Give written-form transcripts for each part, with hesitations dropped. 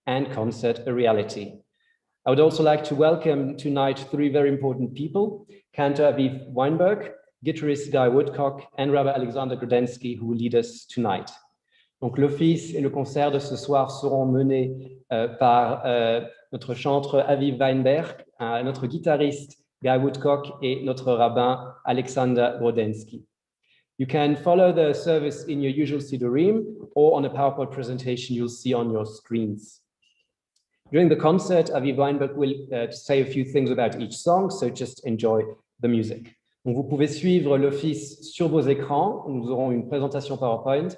and concert a reality. I would also like to welcome tonight three very important people: Cantor Aviv Weinberg, guitarist Guy Woodcock, and Rabbi Alexander Grudensky, who will lead us tonight. Donc, l'office et le concert de ce soir seront menés par notre chanteur Aviv Weinberg, notre guitariste Guy Woodcock et notre rabbin Alexander Grudensky. You can follow the service in your usual Siddurim or on a PowerPoint presentation you'll see on your screens. During the concert, Aviv Weinberg will say a few things about each song, so just enjoy the music. Donc, vous pouvez suivre l'office sur vos écrans. Nous aurons une présentation PowerPoint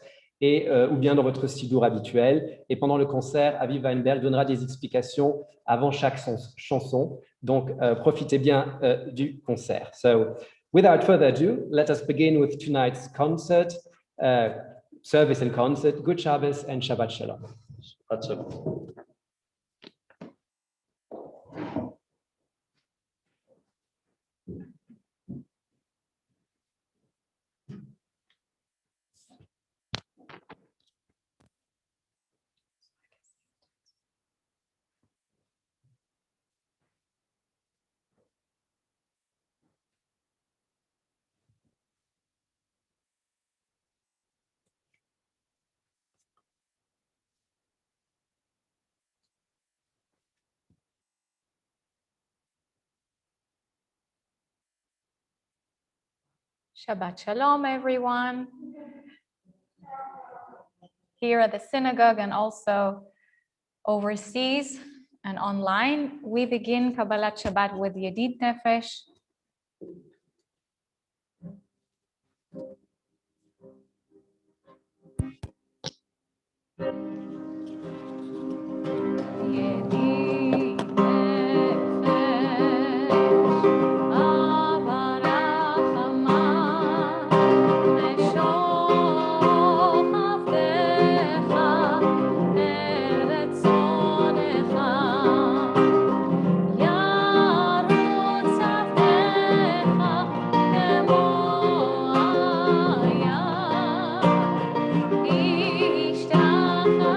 ou bien dans votre Siddur habituel. Et pendant le concert, Aviv Weinberg donnera des explications avant chaque chanson. Donc, profitez bien du concert. So, without further ado, let us begin with tonight's concert, service and concert. Good Shabbos and Shabbat Shalom. Shabbat Shalom. Shabbat Shalom, everyone. Here at the synagogue and also overseas and online, we begin Kabbalat Shabbat with Yedid Nefesh. Ishtacha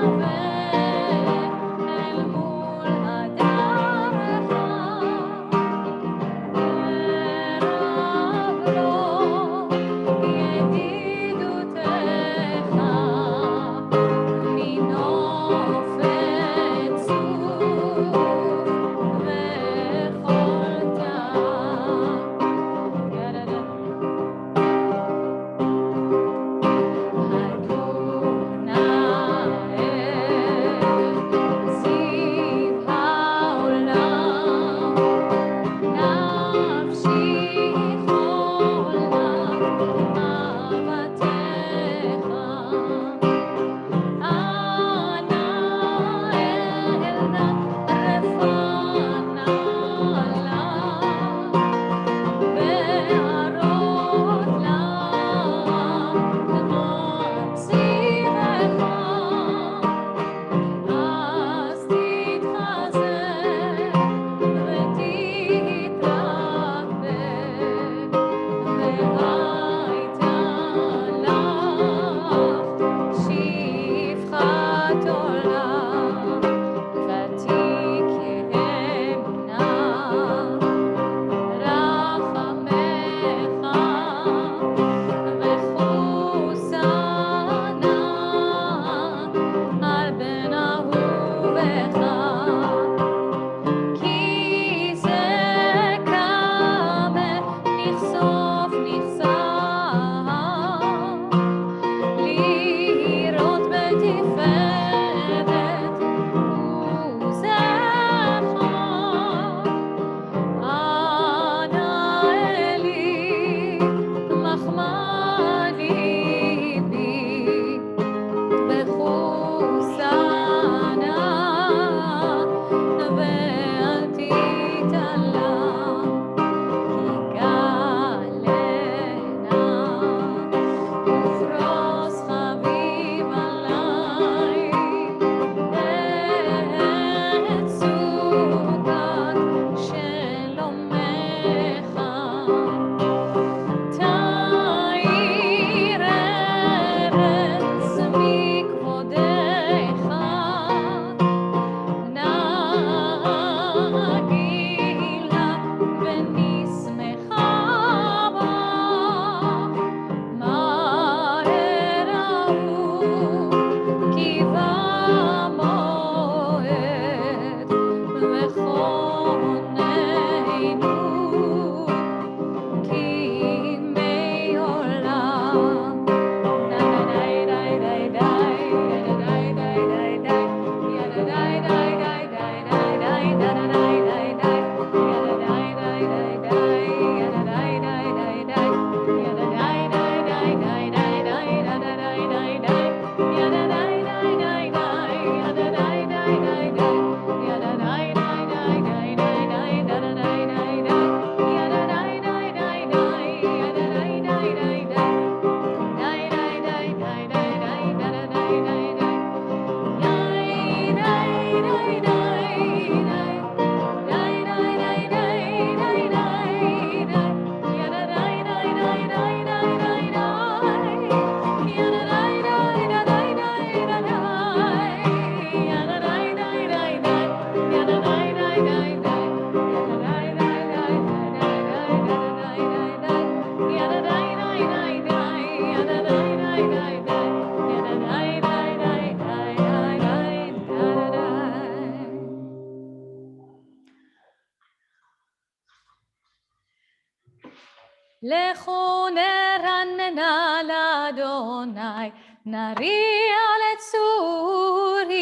לכו נרננה לאדוני, נריע לצורי,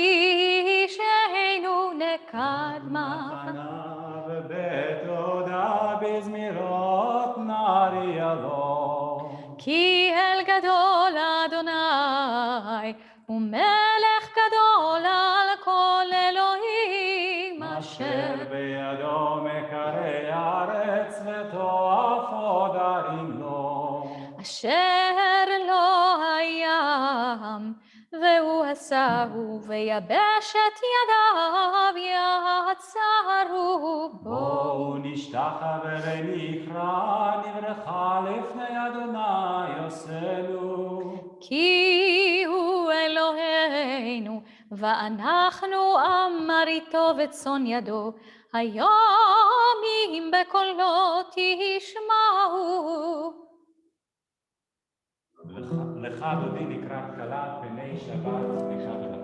שהיינו נקדמה. מחנה ובתודה בזמירות נריע לו. כי אל גדול אדוני, ומלך גדול על כל אלוהים, אשר בידו מקרי ארץ וטוב עוד ערים לו. אשר לא הים, והוא עשהו, ויבשת ידיו יצרו בו. בואו נשתחווה ונקרא, נברכה לפני אדוני עושנו. כי הוא אלוהינו, ואנחנו עם מרעיתו וצאן ידו, היום אם בקולו תשמעו. לך דודי נקרא כלה פני שבת נקרא.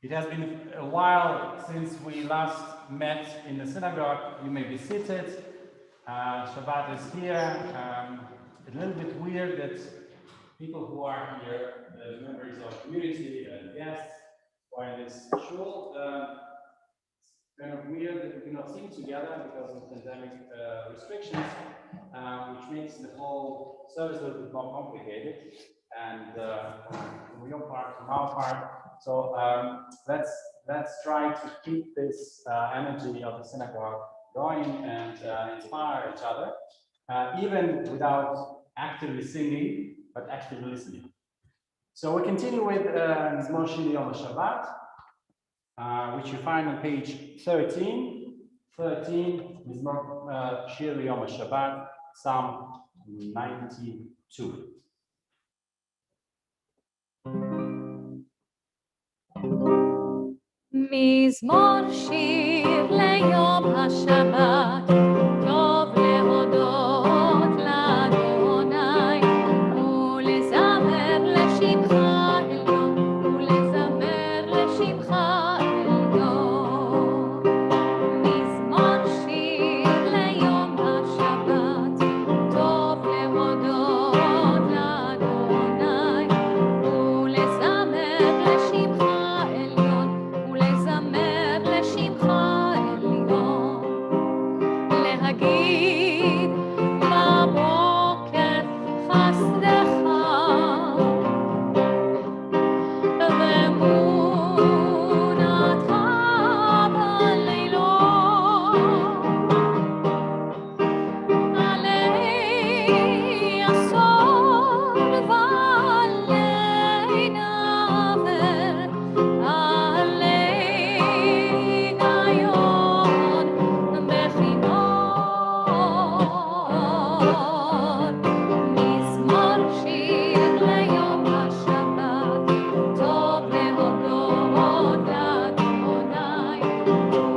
It has been a while since we last met in the synagogue. You may be seated. Shabbat is here. It's a little bit weird that people who are here, the members of community and guests, who are in this shul, it's kind of weird that we cannot sing together because of pandemic restrictions, which makes the whole service a little bit more complicated. And from your part, from our part, so let's try to keep this energy of the synagogue going and inspire each other, even without actively singing, but actively listening. So we continue with Moshe Yom Shabbat, which you find on page 13. 13 is Shir Yom Shabbat, Psalm 92. מזמור שיר ליום השבת, טוב להודות לאדוני, ולזמר לשמך עליון, ולזמר לשמך עליון. מזמור שיר ליום השבת, טוב להודות לאדוני, ולזמר לשמך עליון, ולזמר לשמך עליון, להגיד בבוקר חסדך ואמונתך בלילות, עלי עשור ועלי נבר, עלי גיון בכינור. מזמור שיר ליום השבת, טוב להודות לאדוני,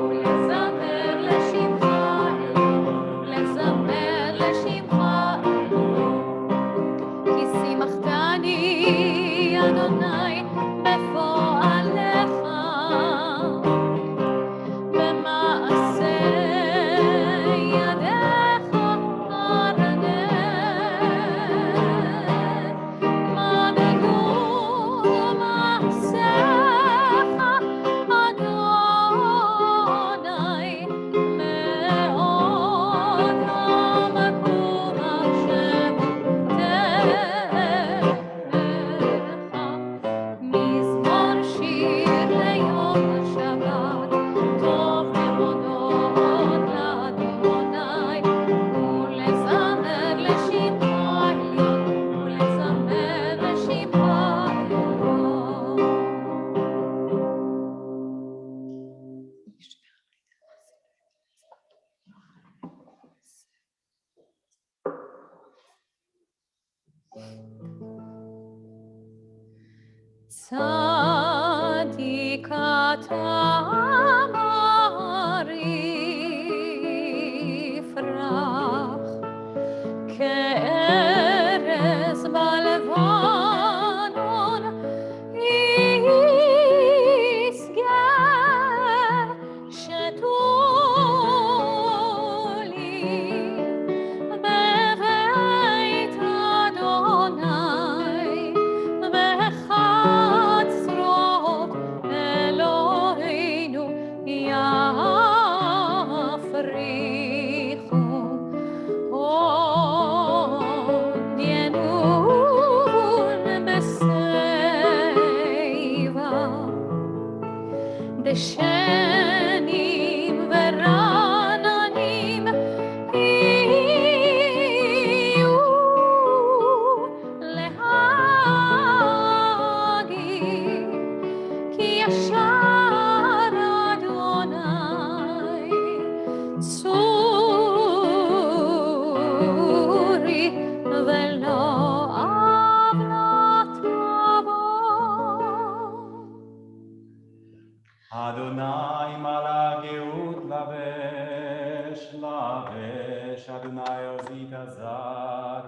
ולזמר לשמך עליון, ולזמר לשמך עליון. כי שימחתני אדוני בפועלך, במעשה ידיך ארנן. מה גדול מעשיך אדוני, מאוד המקום אשר בוטח. מזמור שיר ליום השבת, טוב להודות לאדוני, ולזמר לשמך עליון, ולזמר לשמך עליון. צדיק אתה יפרח, כארז בלבנון ישגה, שתולים בבית אדוני, בחצרות אלוהינו יפריחו. עוד ינון בשיבה, דשנים ורעננים יהיו, להגיד כי ישר אדוני, צורי ולא עוולה תבוא. Adonai malageut lavesh, Adonai ozit azar,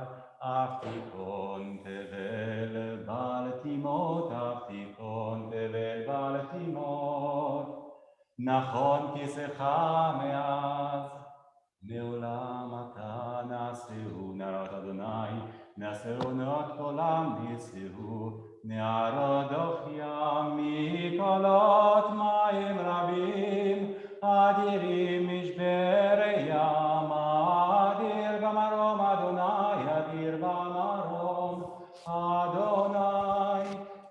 aftikon tevel baltimot, aftikon tevel baltimot. נכון כיסך מאז, לעולם אתה נעשהו, נערות אדוני, נעשהו נאות עולם נצאו, נערות דוח ים מקולות מים רבים, אדירים משברי ים, אדיר במרום אדוני, אדיר במרום אדוני,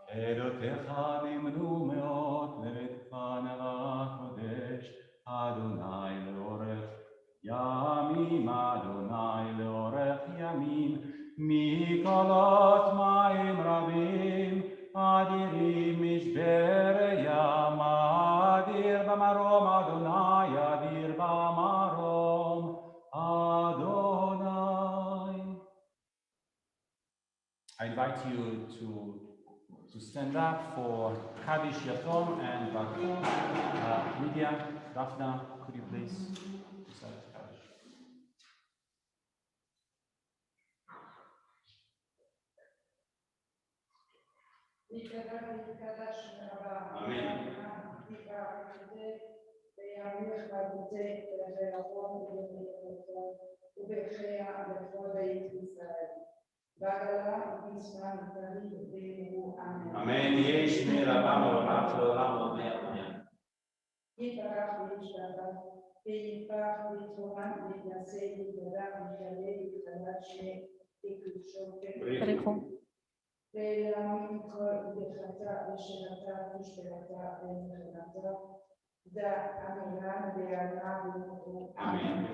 עדותיך נמנו מאוד לבית הקודש, אדוני לאורך ימים, אדוני לאורך ימים, מקולות מים רבים, אדירים משברי ים, אדיר במרום אדוני, אדיר במרום אדוני. I invite you to stand up for Kaddish Yatom and Bakur. Lydia, Daphna, could you please recite Kaddish? Amen. Amen. יהי שמי רבם ורב לעולם ועד. יתברך וישתבח, ויפרח ויתרומם ויתנשא ויתגדל ויתגלה ויתחדש שמו וקדושו ברכו. ולהעמיד כל דחתה ושלתה ושפלתה ומחנתה, דע אמירן ועלמה ומותו. אמן.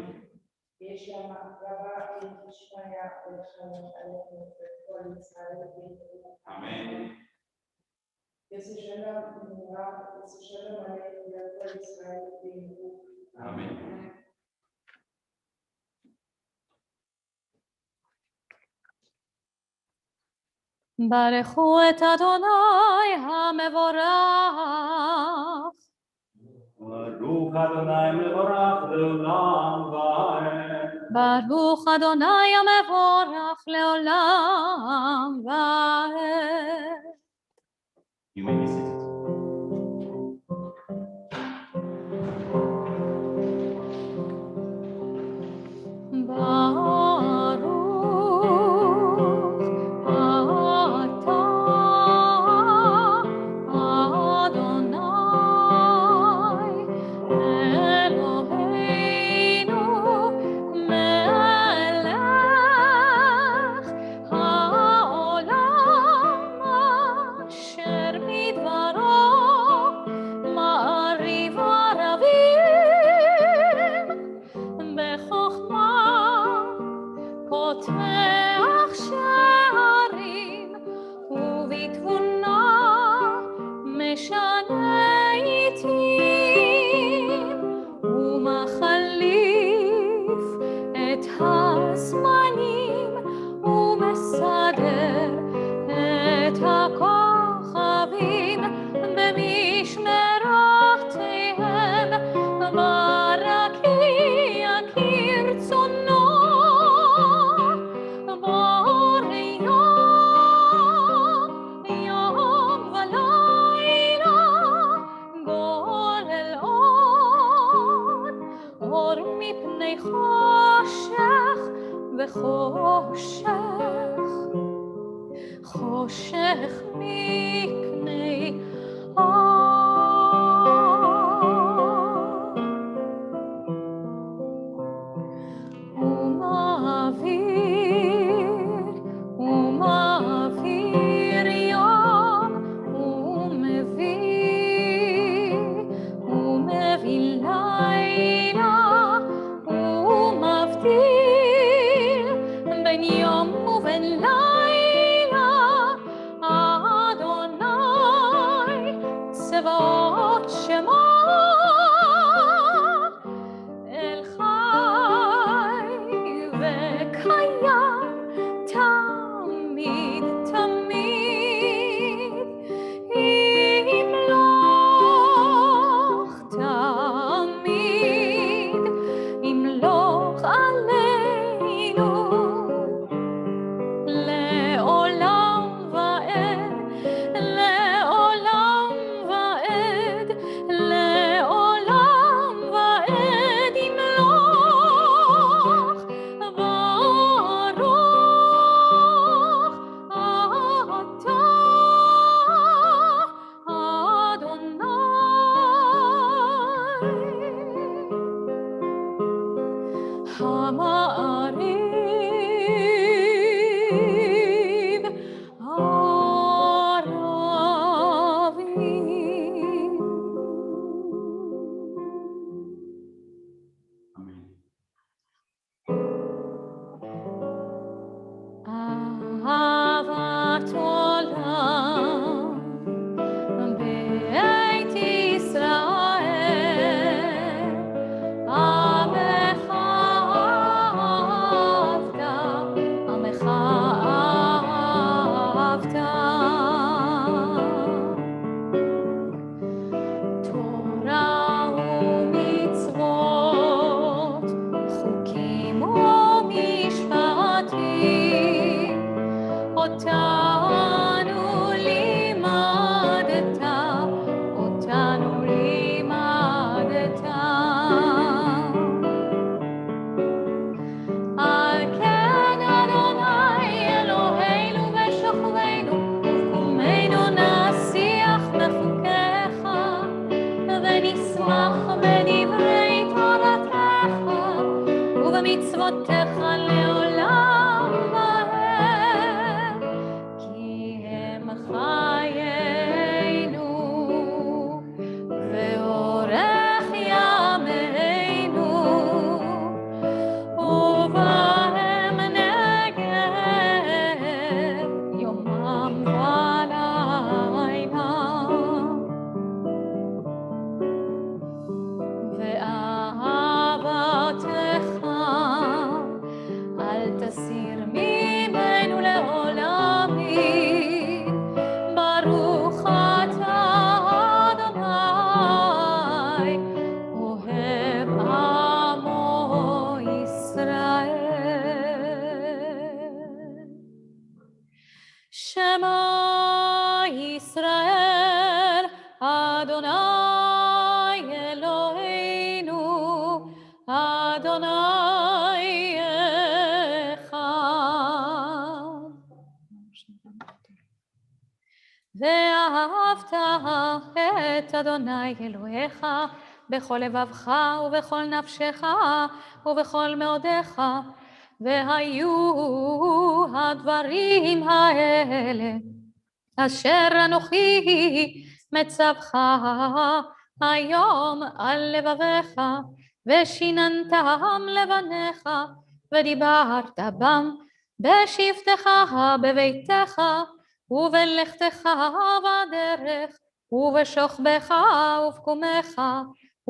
יש לה רבה ותשמעיה ולחלק עלינו וכל ישראל ויתרו. אמן. ושלום נורא ושלום עלינו ולכל ישראל ויתרו. אמן. ברכו את אדוני המבורך. ברוך אדוני מבורך לעולם ועד. ברוך אדוני המבורך לעולם ועד. You may be seated. חושך מפני המעריב ערבים. Amen. אהבת עולם בית ישראל, עמך אהבת, עמך אהבת. תורה ומצוות, חוקים ומשפטים, אותנו לימדת, אותנו לימדת. על כן אדוני אלוהינו ושוכבנו, ובקומנו נשיח בחוקיך, ונשמח בדברי תורתך, ובמצוותיך לעולם ועד. כי הם חיינו ואורך ימינו, ובהם נגן יומם ולילה. ואהבתך אל תסיר ממנו לעולמי. ברוך אתה אדוני, אוהב עמו ישראל. שמע ישראל, אדוני אלוהינו, אדוני אחד. ואהבת את אדוני אלוהיך בכל לבבך ובכל נפשך ובכל מאודך. והיו הדברים האלה אשר אנוכי מצווך היום על לבביך, ושיננתם לבניך, ודיברת בם בשבתך בביתך, ובלכתך בדרך, ובשוכבך ובקומך,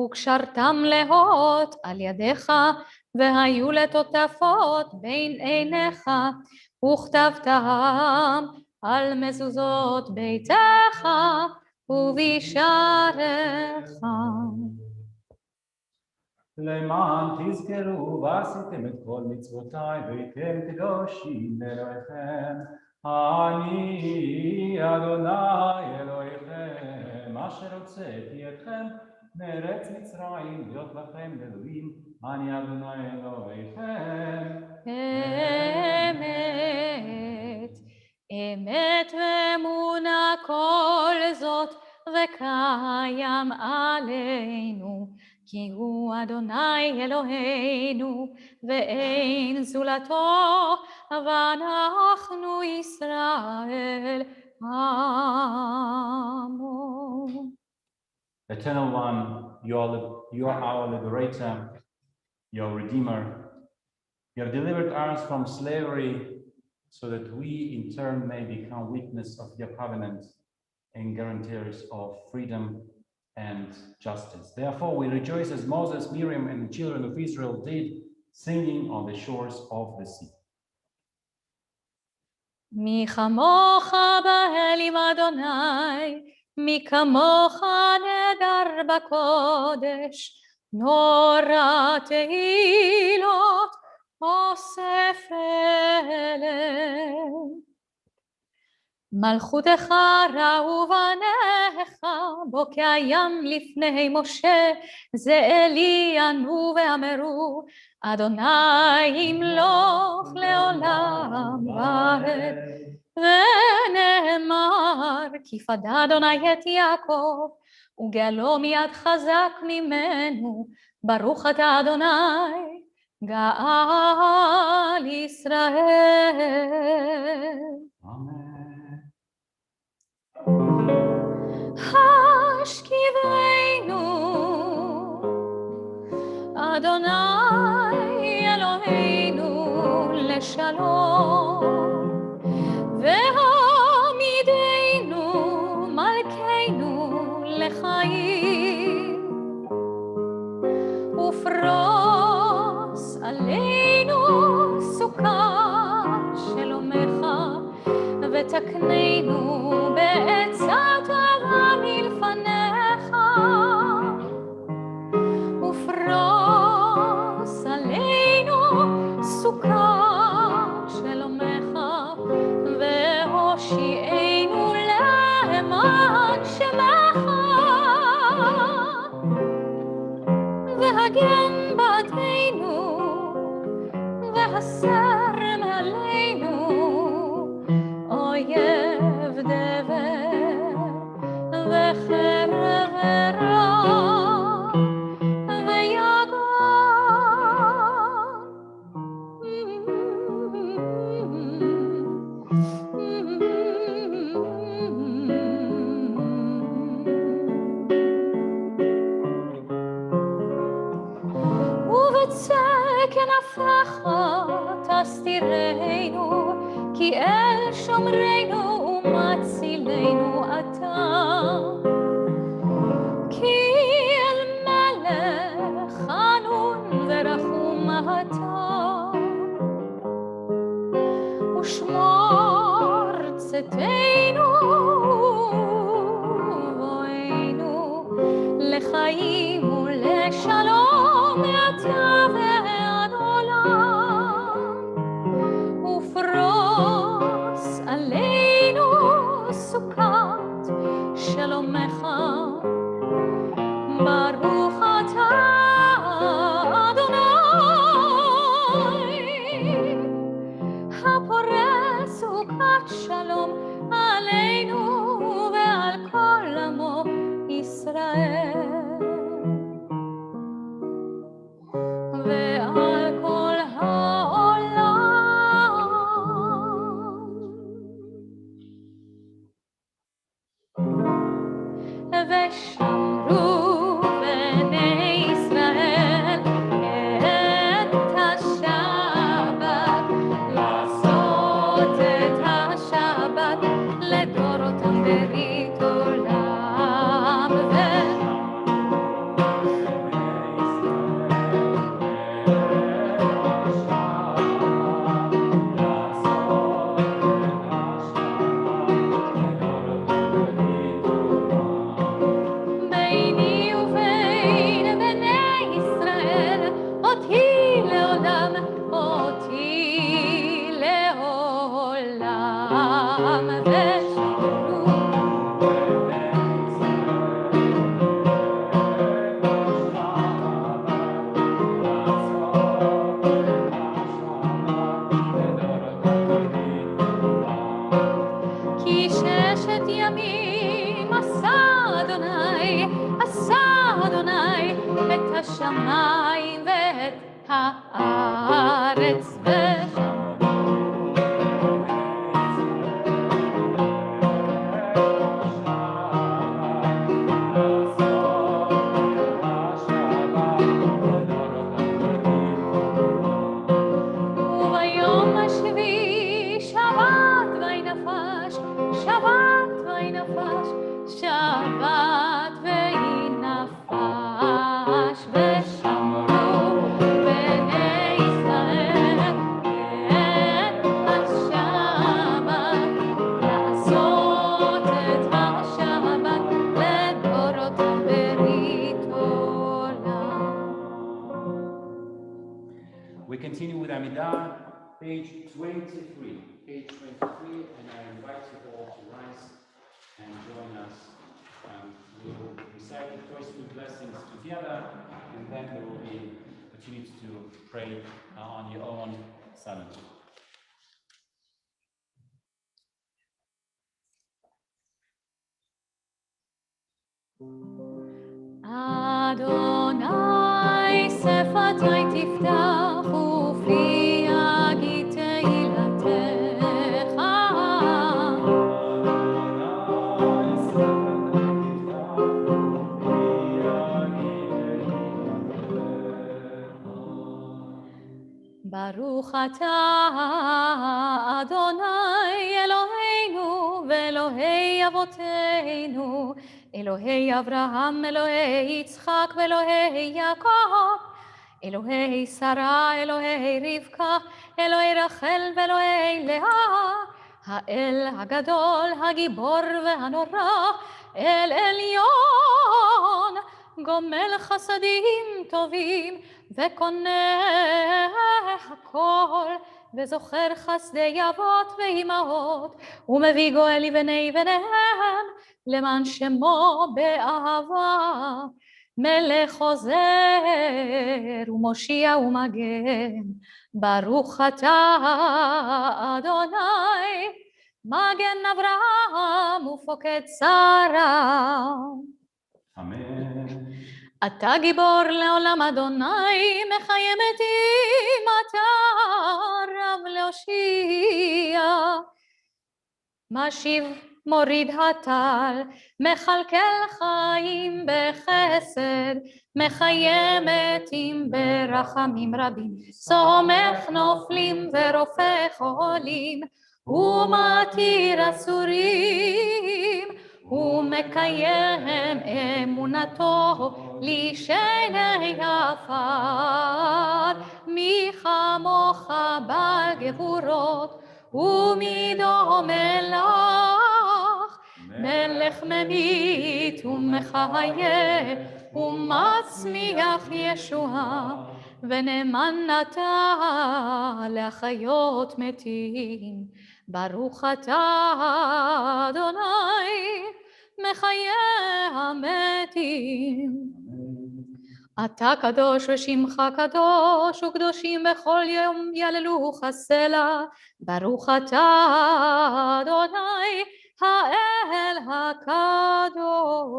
וקשרתם להות על ידיך, והיו לטוטפות בין עיניך, וכתבתם על מזוזות ביתך ובשעריך. למען תזכרו ועשיתם את כל מצוותיי, והייתם קדושים לאלוהיכם. אני אדוני אלוהיכם, אשר הוצאתי אתכם מארץ מצרים להיות לכם לאלוהים. אני אדוני אלוהיכם. אמת, אמת ואמונה כל זאת, וקיים עלינו, כי הוא אדוני אלוהינו, ואין זולתו, ואנחנו ישראל עמו. Eternal One, you are our liberator, your redeemer. You have delivered us from slavery so that we in turn may become witness of your covenant and guarantors of freedom and justice. Therefore, we rejoice as Moses, Miriam, and the children of Israel did, singing on the shores of the sea. מי כמוך באלים אדוני, מי כמוך נדר בקודש, נורא תהילות אוסף אליהם. מלכותך ראו בניך, בו כהים לפני משה, זה אלי ענו ואמרו, אדוני ימלוך לעולם ועד. ונאמר, כי פדה אדוני את יעקב, וגאלו מיד חזק ממנו, ברוך אתה אדוני, גאל ישראל. Amen. השכיבנו, אדוני אלוהינו לשלום, והעמידנו מלכנו לחיים, ופרוס עלינו סוכת שלומך, ותקננו בעצת טובה מלפניך, ופרוס עלינו סוכת שלומך, והושיענו למען שמך, והגן בעדנו, והסר מעלינו אויב דבר וחרב ורע ויגון. כנפך תסתירנו, כי אל שומרנו ומצילנו אתה, כי אל מלך חנון ורחום אתה, ושמור צאתנו ובואנו לחיים ולשלום מעתה ועד עולם, ופרוס עלינו סוכת שלומך. ברוך אתה אדוני הפורס סוכת שלום עלינו ועל כל עמו ישראל, ועל כל העולם. ושמרו בני ישראל את השבת, לעשות את השבת לדורותם ברית עולם. ביני ובין בני ישראל אותי לעולם, אותי לעולם. ושמרו כי ששת ימים עשה אדוני את השמיים ואת הארץ. וביום השביעי שבת וינפש, שבת וינפש, שבת וינפש. ושמרו בני ישראל את השבת, לעשות את השבת לדורותם ברית עולם. We continue with Amidah, page 23. Page 23, and I invite you all to rise and join us. We will recite the first two blessings together, and then there will be opportunity to pray on your own silently. אדוני שפתי תפתח ברוך אתה אדוני אלוהינו ואלוהי אבותינו, אלוהי אברהם, אלוהי יצחק ואלוהי יעקב, אלוהי שרה, אלוהי רבקה, אלוהי רחל ואלוהי לאה, האל הגדול, הגיבור והנורא, אל עליון, גומל חסדים טובים וקונה הכל, וזוכר חסדי אבות ואימהות, ומביא גואל לבני בניהם, למען שמו באהבה, מלך עוזר ומושיע ומגן, ברוך אתה אדוני, מגן אברהם ופוקד שרה. אמן. אתה גיבור לעולם אדוני, מחיה מתים, אתה רב להושיע. משיב מוריד הטל, מכלכל חיים בחסד, מחיה מתים ברחמים רבים, סומך נופלים ורופא חולים, ומתיר אסורים, ומקיים אמונתו לשני עפר. מי כמוך בעל גבורות ומי דומה לך, מלך ממית ומחיה ומצמיח ישועה, ונאמן אתה להחיות מתים. ברוך אתה אדוני מחיה המתים. אתה קדוש ושמך קדוש, וקדושים בכל יום יללוך סלה. ברוך אתה אדוני האל הקדוש.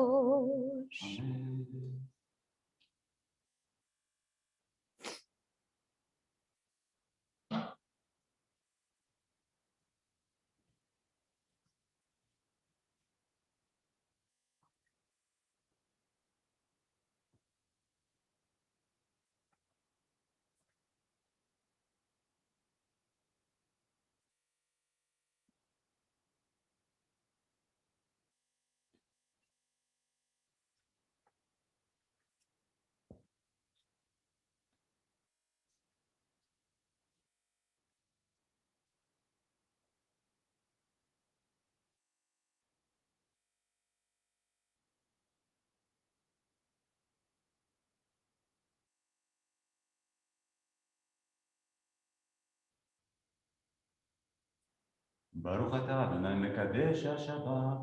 ברוך אתה אדוני מקדש השבת.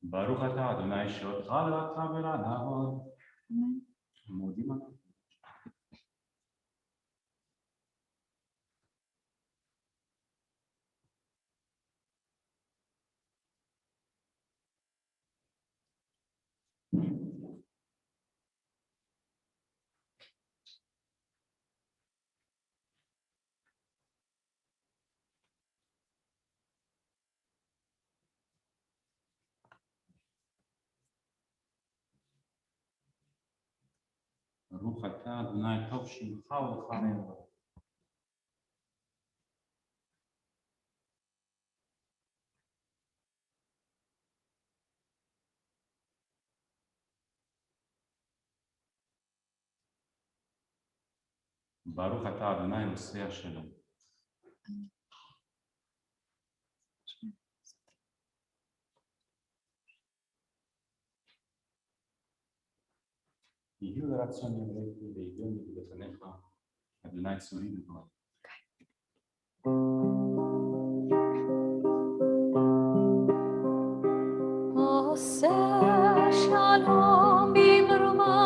ברוך אתה אדוני שאותך לבדך ברענן. מודים לך. ברוך אתה אדוני טוב שמך ולחמך. ברוך אתה אדוני עושה השלום. יהיו לרצון ימלכו ויגון בלפניך, אדוני צורי בגואל. עושה שלום במרומה,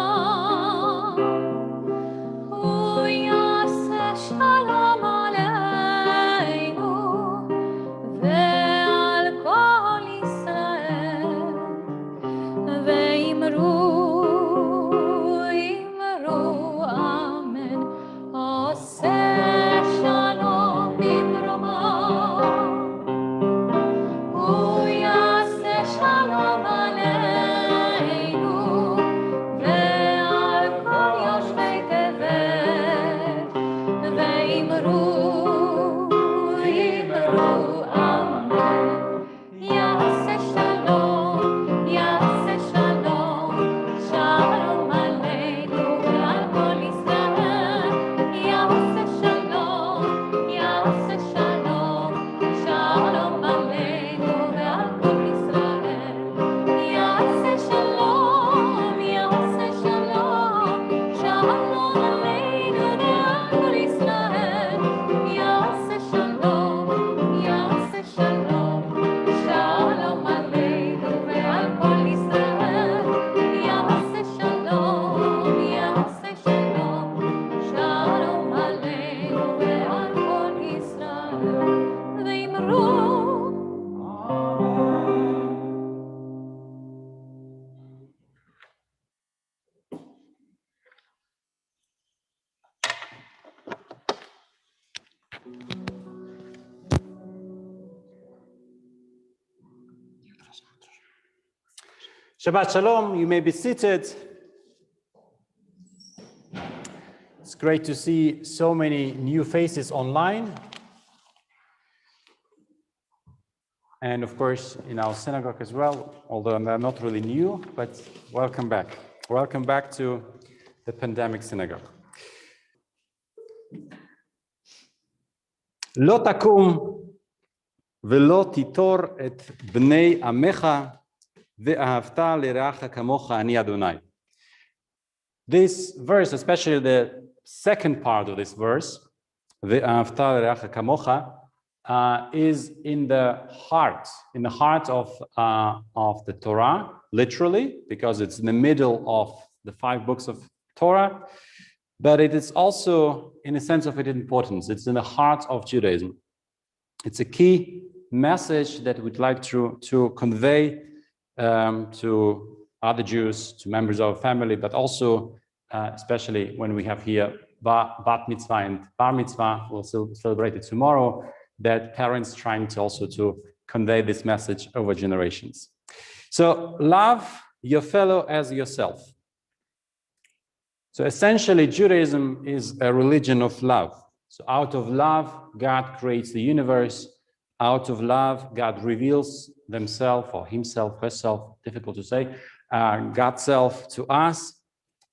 הוא יעשה שלום עלינו ועל כל ישראל, ואמרו אמן. עושה Shabbat Shalom, you may be seated. It's great to see so many new faces online. And of course, in our synagogue as well, although they're not really new, but welcome back. Welcome back to the pandemic synagogue. לא תקום ולא תיטור את בני עמך ואהבת לרעך כמוך אני אדוני. This verse, especially the second part of this verse, ואהבת לרעך כמוך, is in the heart of the Torah, literally, because it's in the middle of the 5 books of Torah, but it is also, in a sense of its importance, it's in the heart of Judaism. It's a key message that we'd like to convey to other Jews, to members of our family, but also, especially when we have here Bat Mitzvah and Bar Mitzvah, we'll celebrate it tomorrow, that parents trying to also to convey this message over generations. So love your fellow as yourself. So essentially, Judaism is a religion of love. So out of love, God creates the universe. Out of love, God reveals himself or himself, herself, difficult to say, God's self to us,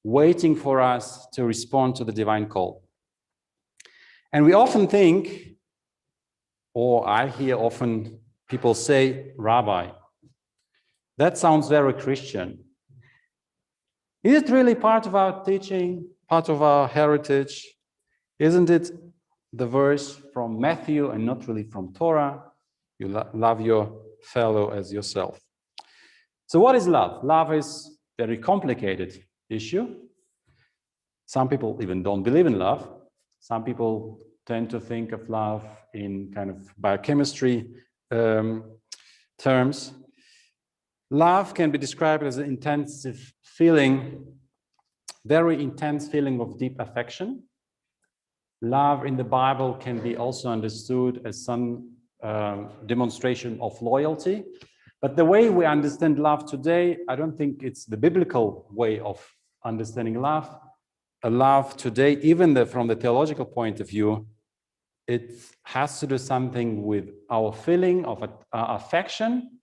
waiting for us to respond to the divine call. And we often think, or I hear often people say, Rabbi, that sounds very Christian. Is it really part of our teaching, part of our heritage? Isn't it the verse from Matthew and not really from Torah? You love your fellow as yourself. So what is love? Love is a very complicated issue. Some people even don't believe in love. Some people tend to think of love in kind of biochemistry terms. Love can be described as an intensive feeling, very intense feeling of deep affection. Love in the Bible can be also understood as some demonstration of loyalty. But the way we understand love today, I don't think it's the biblical way of understanding love. Love today, even from the theological point of view, it has to do something with our feeling of affection,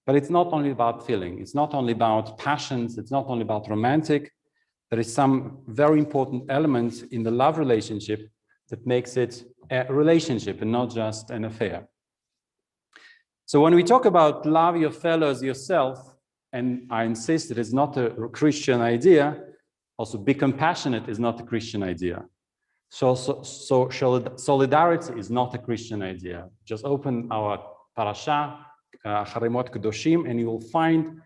but it's not only about feeling. It's not only about passions. It's not only about romantic. There is some very important elements in the love relationship that makes it a relationship and not just an affair. So when we talk about love your fellow as yourself, and I insist it is not a Christian idea, also be compassionate is not a Christian idea. So solidarity is not a Christian idea. Just open our parasha, Charimot Kedoshim, and you will find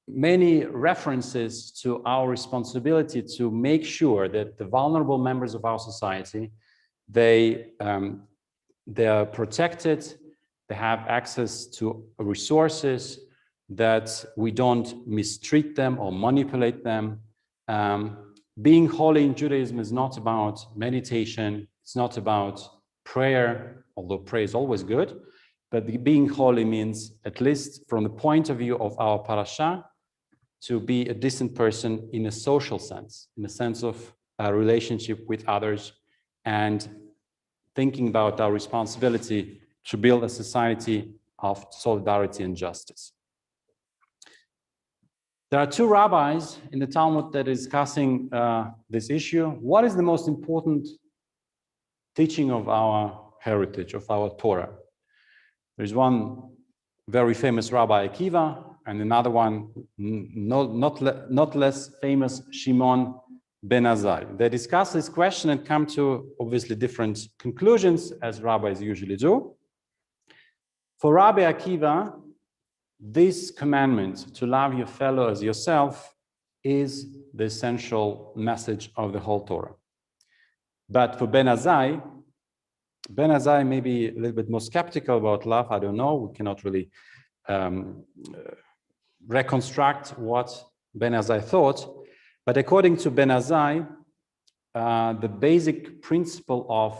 many references to our responsibility to make sure that the vulnerable members of our society, they are protected, they have access to resources, that we don't mistreat them or manipulate them. Being holy in Judaism is not about meditation, it's not about prayer, although prayer is always good, but being holy means, at least from the point of view of our parasha, to be a decent person in a social sense, in the sense of a relationship with others, and thinking about our responsibility to build a society of solidarity and justice. There are 2 rabbis in the Talmud that are discussing this issue. What is the most important teaching of our heritage, of our Torah? There's one very famous Rabbi Akiva, and another one not less famous, Shimon ben Azai. They discuss this question and come to obviously different conclusions, as rabbis usually do. For Rabbi Akiva, this commandment to love your fellow as yourself is the essential message of the whole Torah. But for Ben Azai may be a little bit more skeptical about love. I don't know. We cannot really reconstruct what Ben Azai thought. But according to Ben Azai, the basic principle of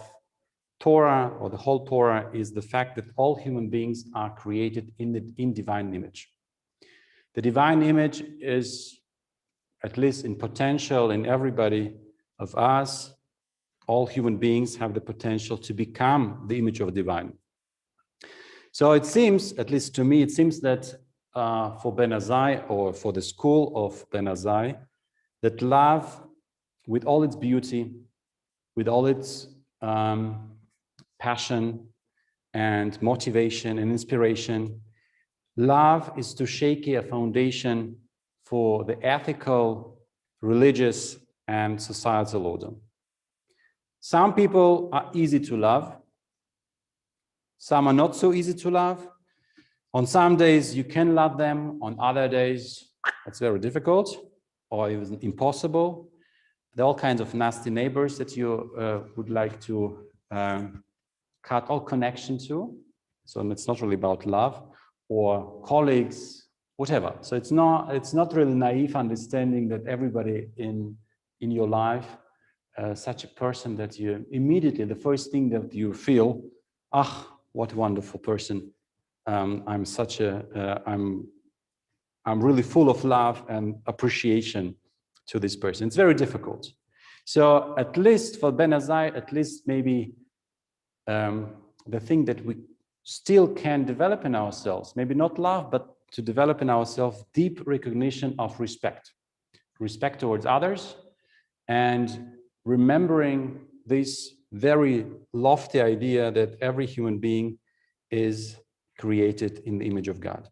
Torah, or the whole Torah, is the fact that all human beings are created in divine image. The divine image is, at least in potential, in everybody of us, all human beings have the potential to become the image of divine. So it seems, at least to me, it seems that for Ben Azai, or for the school of Ben Azai, that love, with all its beauty, with all its passion and motivation and inspiration, love is to shake a foundation for the ethical, religious, and societal order. Some people are easy to love. Some are not so easy to love. On some days you can love them, on other days it's very difficult or even impossible. There are all kinds of nasty neighbors that you would like to cut all connection to. So it's not really about love, or colleagues, whatever. So it's not really naive understanding that everybody in your life, such a person that you immediately, the first thing that you feel, what a wonderful person. I'm really full of love and appreciation to this person. It's very difficult. So at least for Ben Azai, at least maybe the thing that we still can develop in ourselves, maybe not love, but to develop in ourselves deep recognition of respect towards others, and remembering this very lofty idea that every human being is created in the image of God.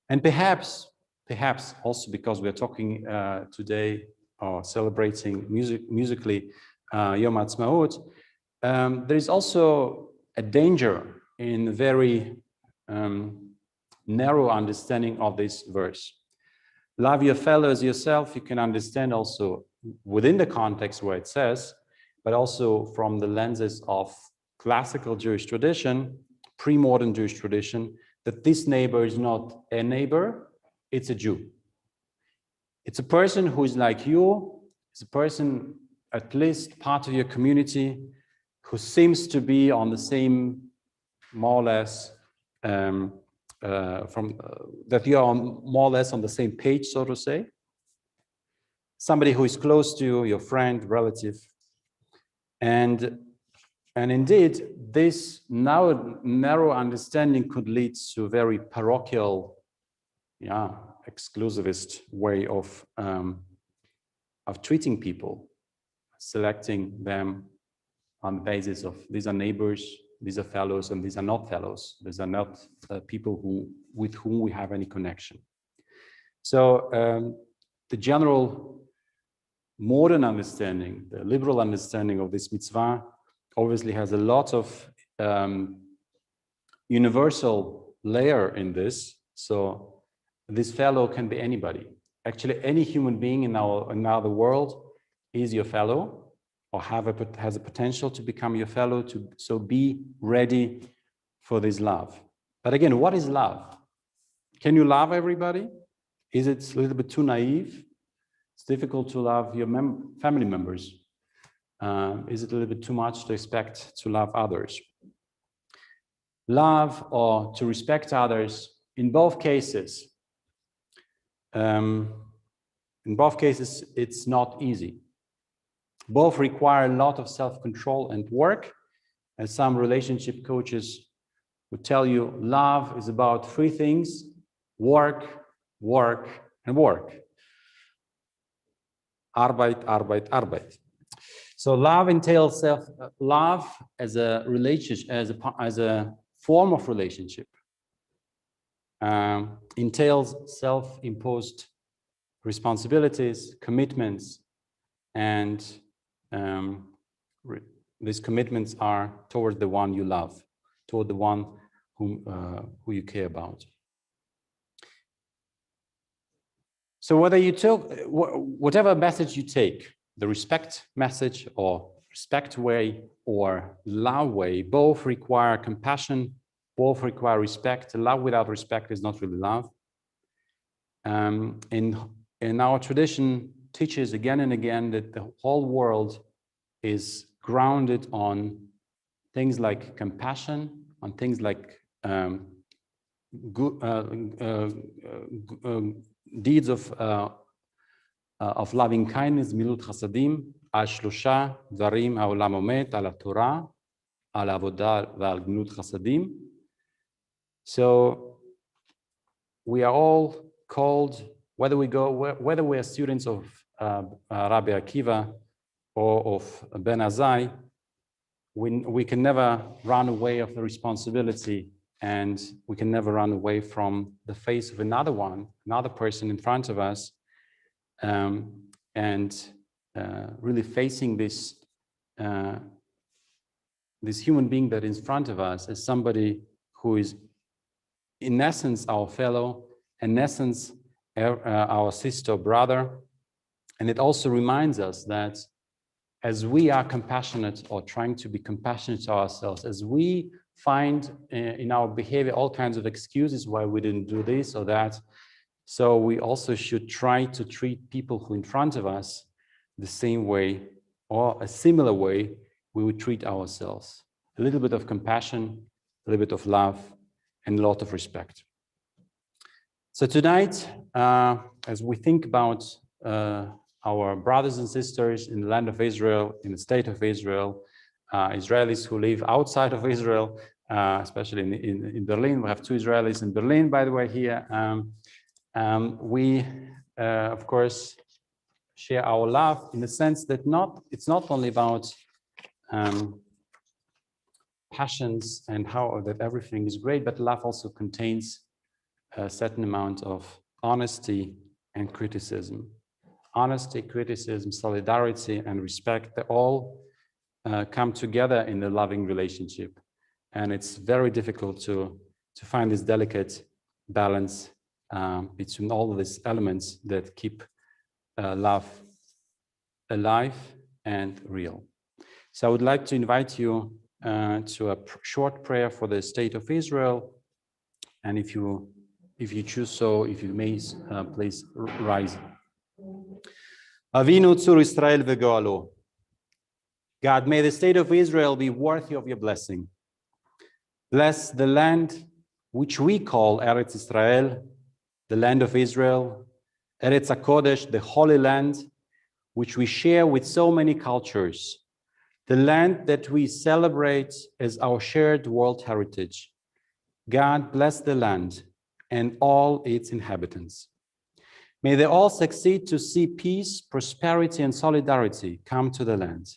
And perhaps also because we are talking today, or celebrating musically Yom HaAtzmaut, there is also a danger in very narrow understanding of this verse. Love your fellow as yourself, you can understand also within the context where it says, but also from the lenses of classical Jewish tradition, pre-modern Jewish tradition, that this neighbor is not a neighbor, it's a Jew. It's a person who is like you, it's a person, at least part of your community, who seems to be on the same, more or less, that you are more or less on the same page, so to say. Somebody who is close to you, your friend, relative. And indeed, this now narrow understanding could lead to a very parochial, exclusivist way of treating people, selecting them on the basis of these are neighbors, these are fellows, and these are not fellows. These are not people with whom we have any connection. So the general modern understanding, the liberal understanding of this mitzvah, obviously has a lot of universal layer in this. So this fellow can be anybody. Actually, any human being in the world is your fellow, or has a potential to become your fellow. So be ready for this love. But again, what is love? Can you love everybody? Is it a little bit too naive? It's difficult to love your family members. Is it a little bit too much to expect to love others? Love or to respect others, in both cases, it's not easy. Both require a lot of self-control and work. As some relationship coaches would tell you, love is about three things: work, work, and work. Arbeit, Arbeit, Arbeit. So love entails love as a relationship, as a form of relationship, entails self-imposed responsibilities, commitments, and these commitments are toward the one you love, toward the one who you care about. So whatever message you take, the respect message or respect way or love way, both require compassion, both require respect. Love without respect is not really love. In our tradition, teaches again and again that the whole world is grounded on things like compassion, on things like deeds of loving kindness, milut chasadim, al shlosha dvarim ha'olam omed, al Torah, al avodah ve'al milut chasadim. So we are all called, whether we are students of Rabbi Akiva or of Ben Azai, we can never run away of the responsibility, and we can never run away from the face of another person in front of us, and really facing this human being that is in front of us as somebody who is in essence our fellow, in essence our sister, brother. And it also reminds us that as we are compassionate or trying to be compassionate to ourselves, as we find in our behavior all kinds of excuses why we didn't do this or that, so we also should try to treat people who are in front of us the same way or a similar way we would treat ourselves. A little bit of compassion, a little bit of love, and a lot of respect. So tonight, as we think about our brothers and sisters in the land of Israel, in the state of Israel, Israelis who live outside of Israel, especially in Berlin. We have 2 Israelis in Berlin, by the way, here. We, of course, share our love in the sense that it's not only about passions and how that everything is great, but love also contains a certain amount of honesty and criticism. Honesty, criticism, solidarity, and respect, they all come together in a loving relationship. And it's very difficult to find this delicate balance between all of these elements that keep love alive and real. So I would like to invite you to a short prayer for the state of Israel. And if you choose so, if you may, please rise. Avinu tzur Israel vegoalo. God, may the state of Israel be worthy of your blessing. Bless the land which we call Eretz Israel, the land of Israel, Eretz HaKodesh, the Holy Land, which we share with so many cultures, the land that we celebrate as our shared world heritage. God bless the land and all its inhabitants. May they all succeed to see peace, prosperity, and solidarity come to the land.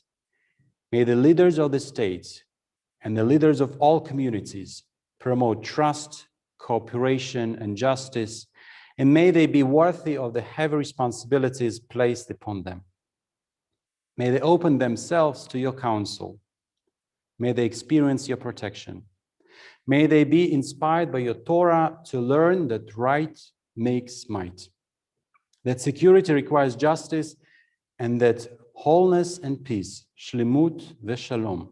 May the leaders of the state and the leaders of all communities promote trust, cooperation, and justice, and may they be worthy of the heavy responsibilities placed upon them. May they open themselves to your counsel. May they experience your protection. May they be inspired by your Torah to learn that right makes might, that security requires justice, and that wholeness and peace, shlemut veshalom,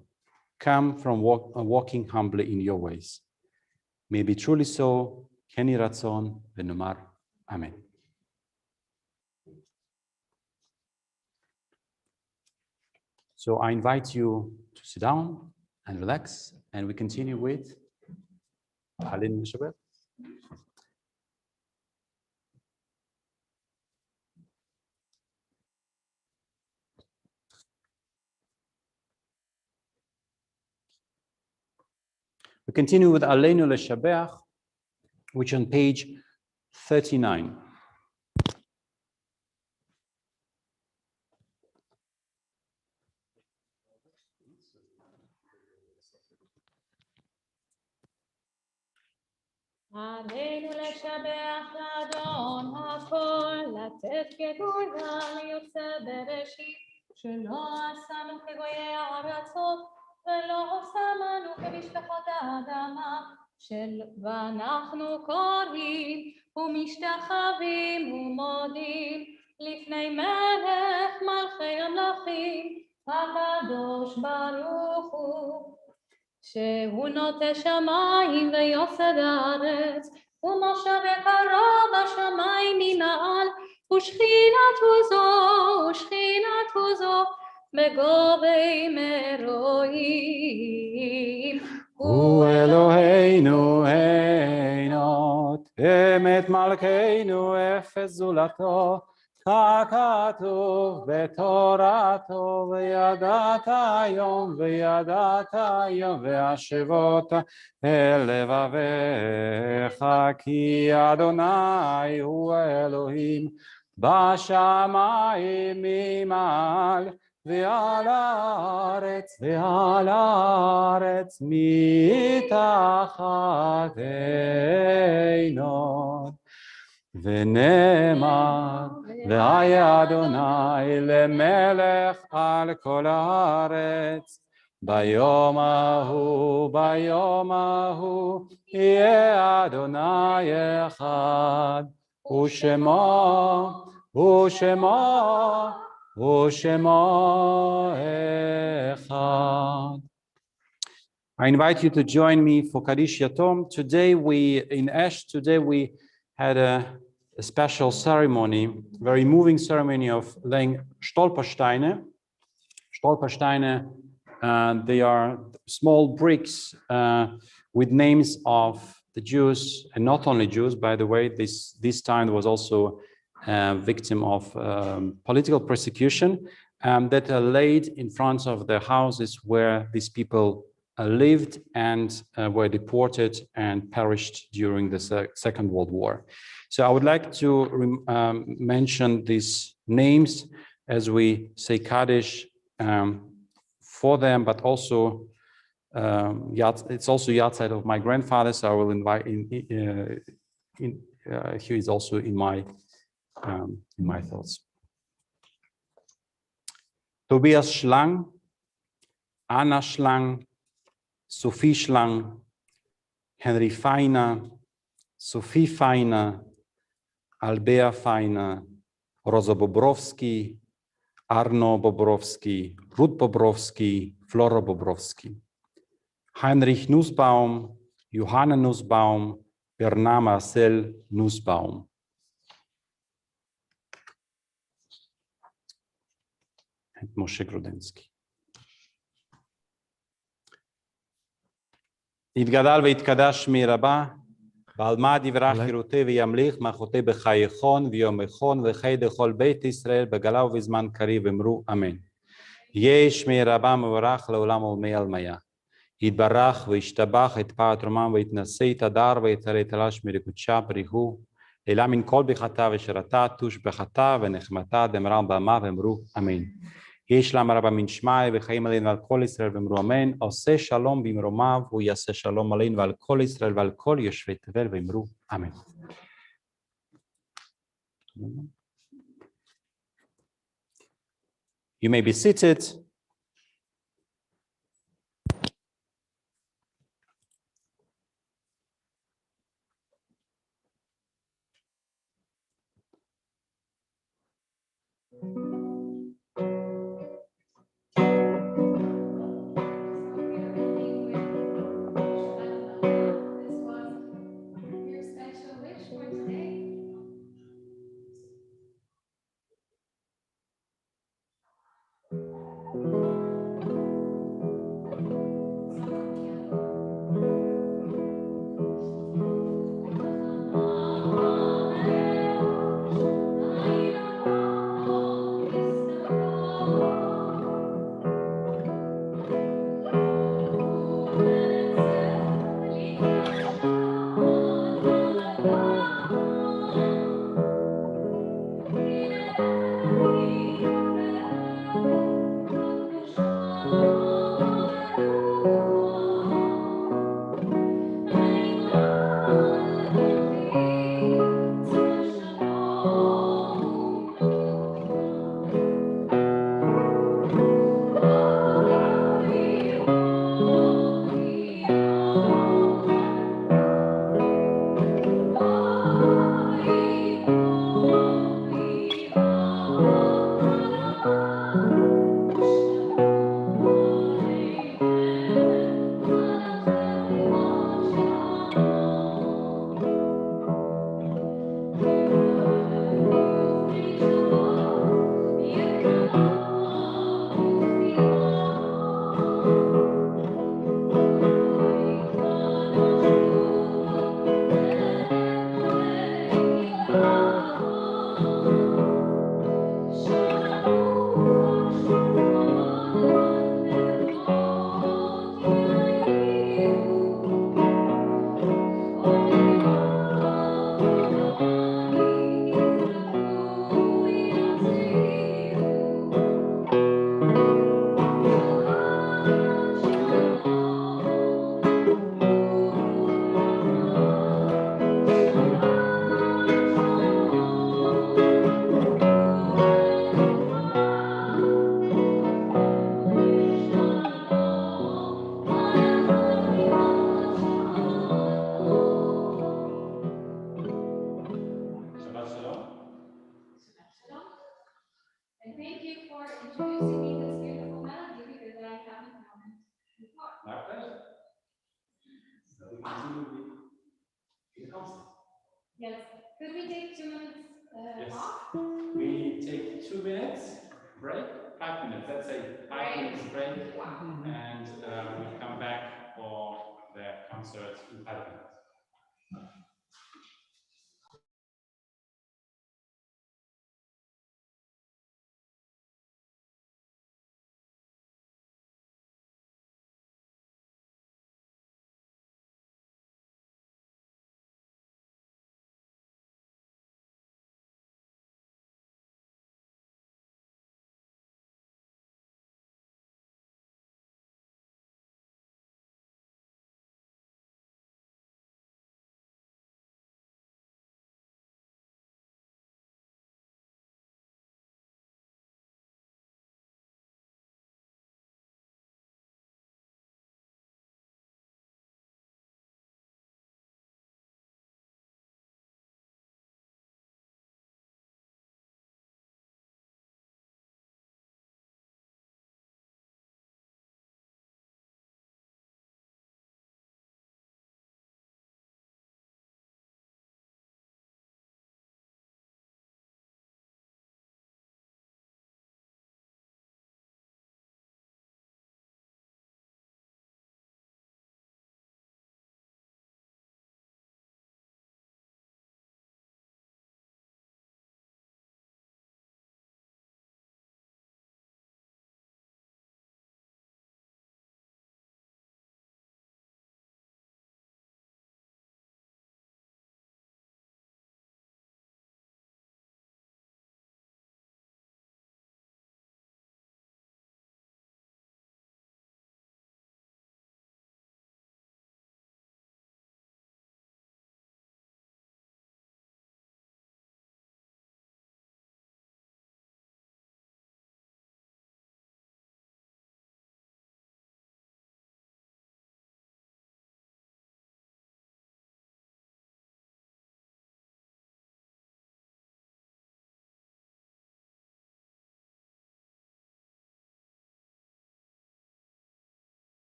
come from walking humbly in your ways. May it be truly so. Ken yeh ratzon v'nomar amen. So I invite you to sit down and relax, and we continue with Halin Shabbat. We continue with Aleinu Leshabeach, which on page 39. עלינו לשבח לאדון הכל, לתת גדולה ליוצא בראשית, שלא עשנו כגויי הארצות, ולא שמנו כמשפחות האדמה, ואנחנו קוראים ומשתחווים ומודים לפני מלך מלכי המלכים, הקדוש ברוך הוא. שהוא נוטה שמיים ויוסד הארץ, ומשה וקרוב השמיים ממעל, ושכינתו זו בגובי מרועים. הוא אלוהינו עינות, אמת מלכנו אפס זולתו, ככתוב בתורתו, וידעת היום והשבות אל לבביך, כי אדוני הוא אלוהים בשמיים ממעל, ועל הארץ מתחת עינות. ונאמר, והיה אדוני למלך על כל הארץ, ביום ההוא יהיה אדוני אחד, ושמו אחד. I invite you to join me for Kaddish Yatom. Today in Esh, we had a special ceremony, very moving ceremony of laying Stolpersteine. Stolpersteine, they are small bricks with names of the Jews, and not only Jews, by the way. This time was also a victim of political persecution that are laid in front of the houses where these people lived and were deported and perished during the Second World War. So I would like to mention these names as we say Kaddish for them, but also it's also Yahrzeit of my grandfather, so I will invite he is also in my thoughts. Tobias Schlang, Anna Schlang, Sophie Schlang, Henry Feiner, Sophie Feiner, Albert Feiner, Rosa Bobrowski, Arno Bobrowski, Ruth Bobrowski, Flora Bobrowski, Heinrich Nussbaum, Johanna Nussbaum, Bernard Marcel Nussbaum. And Moshe Vilensky. יתגדל ויתקדש שמי רבה, ועל מה דברה חירותי וימליך מלכותי בחייכון ויומכון וחי דכל בית ישראל בגלה ובזמן קריב אמרו אמן. יהי שמי רבה מבורך לעולם ולמי עלמיה. יתברך וישתבח יתפאר תרומם ויתנשא יתהדר ויתעלה תלש מרקודשה בריחו, אלא מן כל ברכתה ושרתה תוש ברכתה ונחמתה דמרה במה ואמרו אמן. יש להם רבה מן שמי וחיים עלינו ועל כל ישראל ואמרו אמן. עושה שלום במרומיו הוא יעשה שלום עלינו ועל כל ישראל ועל כל יושבי תבל ואמרו אמן. You may be seated. thank you for introducing me this beautiful melody because I haven't known it before. My pleasure. So we continue with the concert. Yes. Could we take 2 minutes Yes. off? We take 2 minutes break, 5 minutes, let's say 5 minutes break, and we come back for the concert in 5 minutes.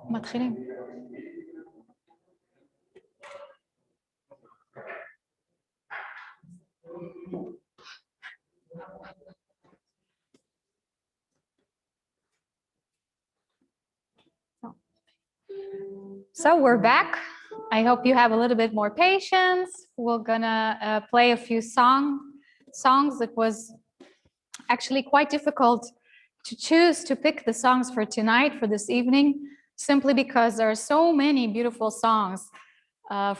מתחילים. So we're back. I hope you have a little bit more patience. We're gonna play a few songs. It was actually quite difficult to choose to pick the songs for tonight, for this evening, simply because there are so many beautiful songs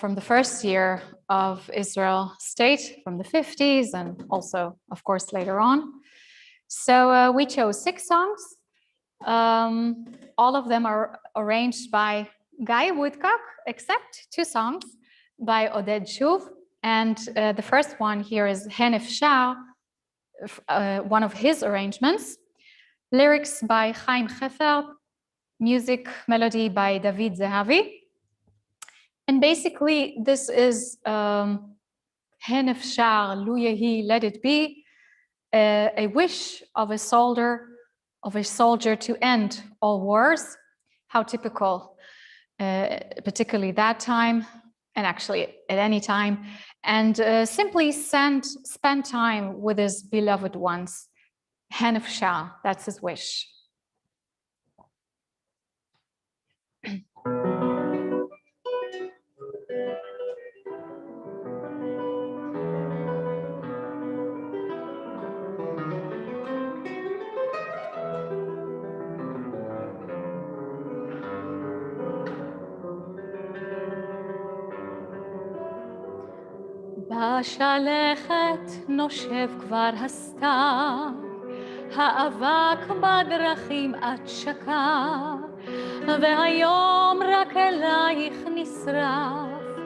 from the first year of Israel state, from the 50s, and also, of course, later on. So we chose 6 songs. All of them are arranged by Guy Woodcock, except 2 songs by Oded Shuv. And the first one here is Hen Efshar, one of his arrangements. Lyrics by Chayim Chefer, music melody by David Zehavi. And basically, this is Hen Efshar, Lu Yehi, let it be, a wish of a soldier to end all wars. How typical, particularly that time, and actually at any time, and simply spend time with his beloved ones. Hen Efshar, that's his wish. בשלכת נושב כבר הסתיו, האבק בדרכים עד שקע, והיום רק אלייך נשרף,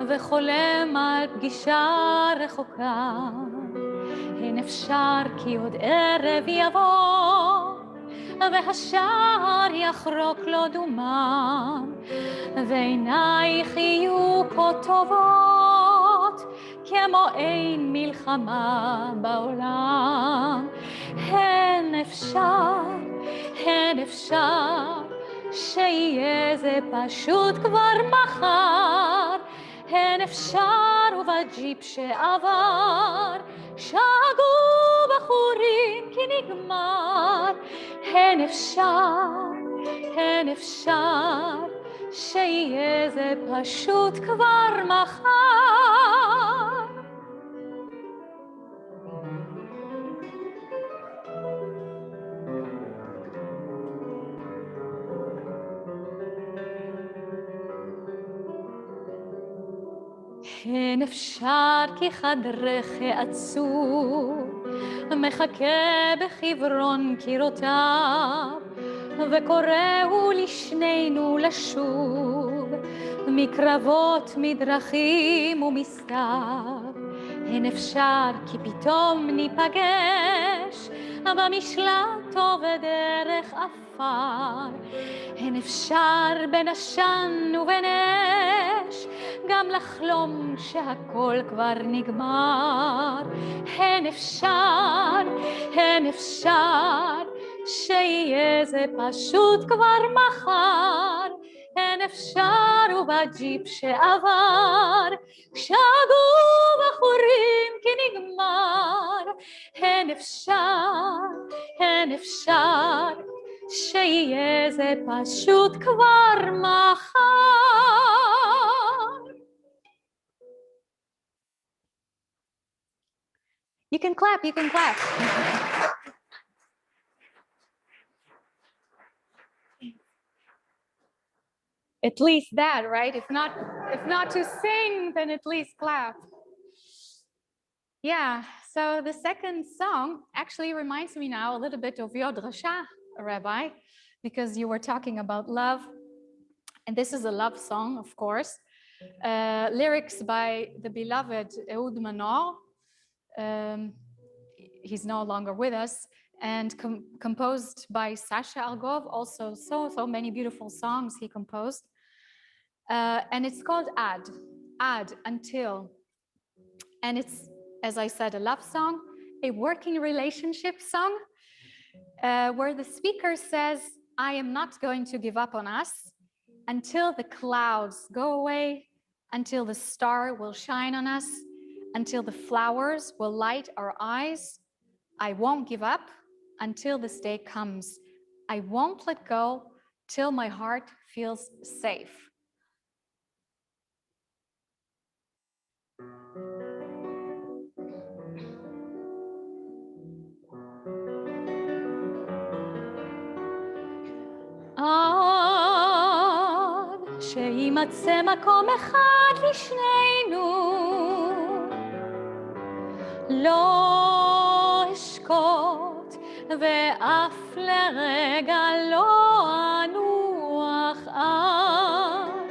וחולם על פגישה רחוקה. הן אפשר כי עוד ערב יבוא, והשער יחרוק לו דומם, ועינייך יהיו כה טובות, כמו אין מלחמה בעולם. הן אפשר, שיהיה זה פשוט כבר מחר. הן אפשר ובג'יפ שעבר, שאגו בחורים כי נגמר. הן אפשר, שיהיה זה פשוט כבר מחר. הן אפשר כי חדרך עצור, מחכה בחברון קירותיו, וקוראו לשנינו לשוב, מקרבות, מדרכים ומסתיו. הן אפשר כי פתאום ניפגש, במשלט או בדרך עפר. הן אפשר בין עשן ובין אש, גם לחלום שהכל כבר נגמר. הן אפשר, שיהיה זה פשוט כבר מחר. הן אפשר ובג'יפ שעבר, שאגו בחורים כי נגמר. הן אפשר, שיהיה זה פשוט כבר מחר. You can clap, you can clap. At least that, right? If not to sing, then at least clap. Yeah, so the second song actually reminds me now a little bit of your drasha, Rabbi, because you were talking about love. And this is a love song, of course. Lyrics by the beloved Ehud Manor. He's no longer with us. And composed by Sasha Argov, also so many beautiful songs he composed. And it's called Ad, until. And it's, as I said, a love song, a working relationship song, where the speaker says, I am not going to give up on us until the clouds go away, until the star will shine on us, until the flowers will light our eyes. I won't give up until this day comes. I won't let go till my heart feels safe. עד שימצא מקום אחד לשנינו, לא אשקוט ואף לרגע לא אנוח עד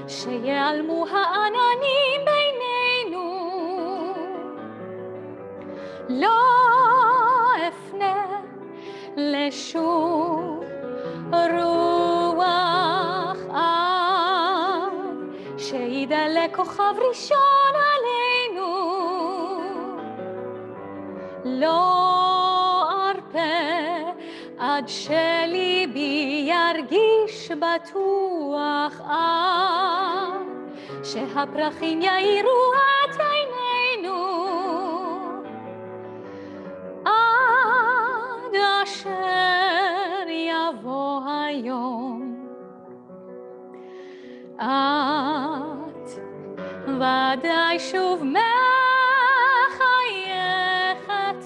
שיעלמו העננים בינינו, לא אפנה לשום רוח עד שידלק כוכב ראשון עלינו, לא ארפה עד שליבי ירגיש בטוח עד שהפרחים יאירו את עינינו, עד אשר יבוא היום. את ודאי שוב מחייכת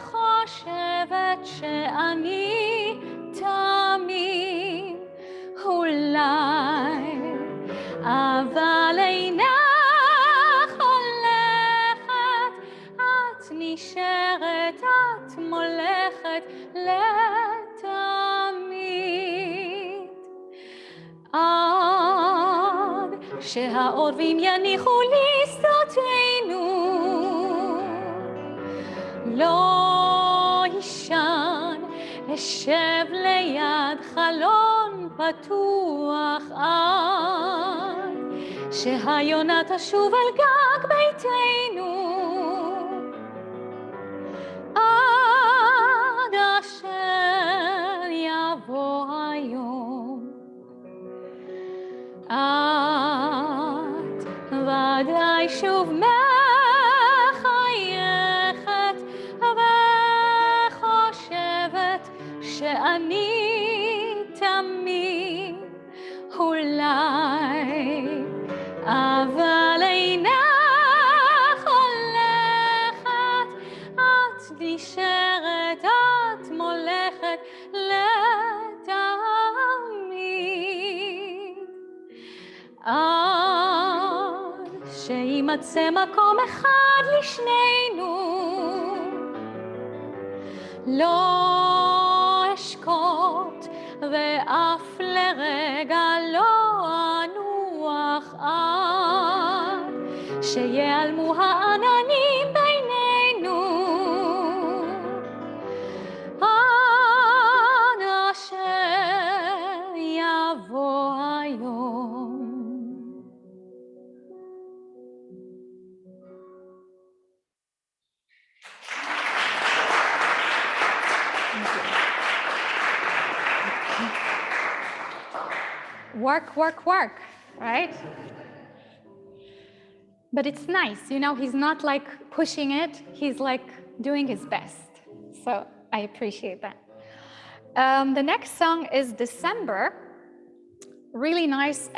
וחושבת שאני תמים אולי, אבל אינך הולכת, את נשארת, את מולכת לתמיד, עד שהעורבים יניחו לשדותינו, לא יישן, אשב ליד חלון פתוח עד שהיונה תשוב על גג ביתנו, עד אשר יבוא היום. את ודאי שוב מחייכת וחושבת שאני תמים אולי, אבל אינך הולכת, את נשארת, את מולכת לתמיד, עד שימצא מקום אחד לשנינו, לא אשקוט ואף לרגע לא אנוח עד שיעלמו העננים בינינו, עד אשר יבוא היום. Work, work, work, right? But it's nice, you know, he's not like pushing it, he's like doing his best. So I appreciate that. The next song is December. Really nice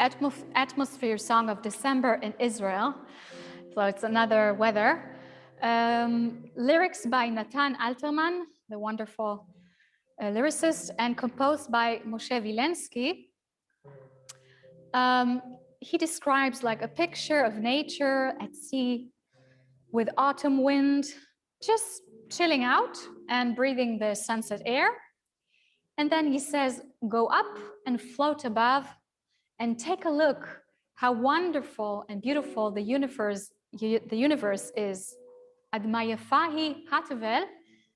atmosphere song of December in Israel. So it's another weather. Lyrics by Nathan Alterman, the wonderful lyricist, and composed by Moshe Vilensky. He describes like a picture of nature at sea with autumn wind, just chilling out and breathing the sunset air. And then he says, go up and float above and take a look how wonderful and beautiful the universe is. Admayafahi hatavel.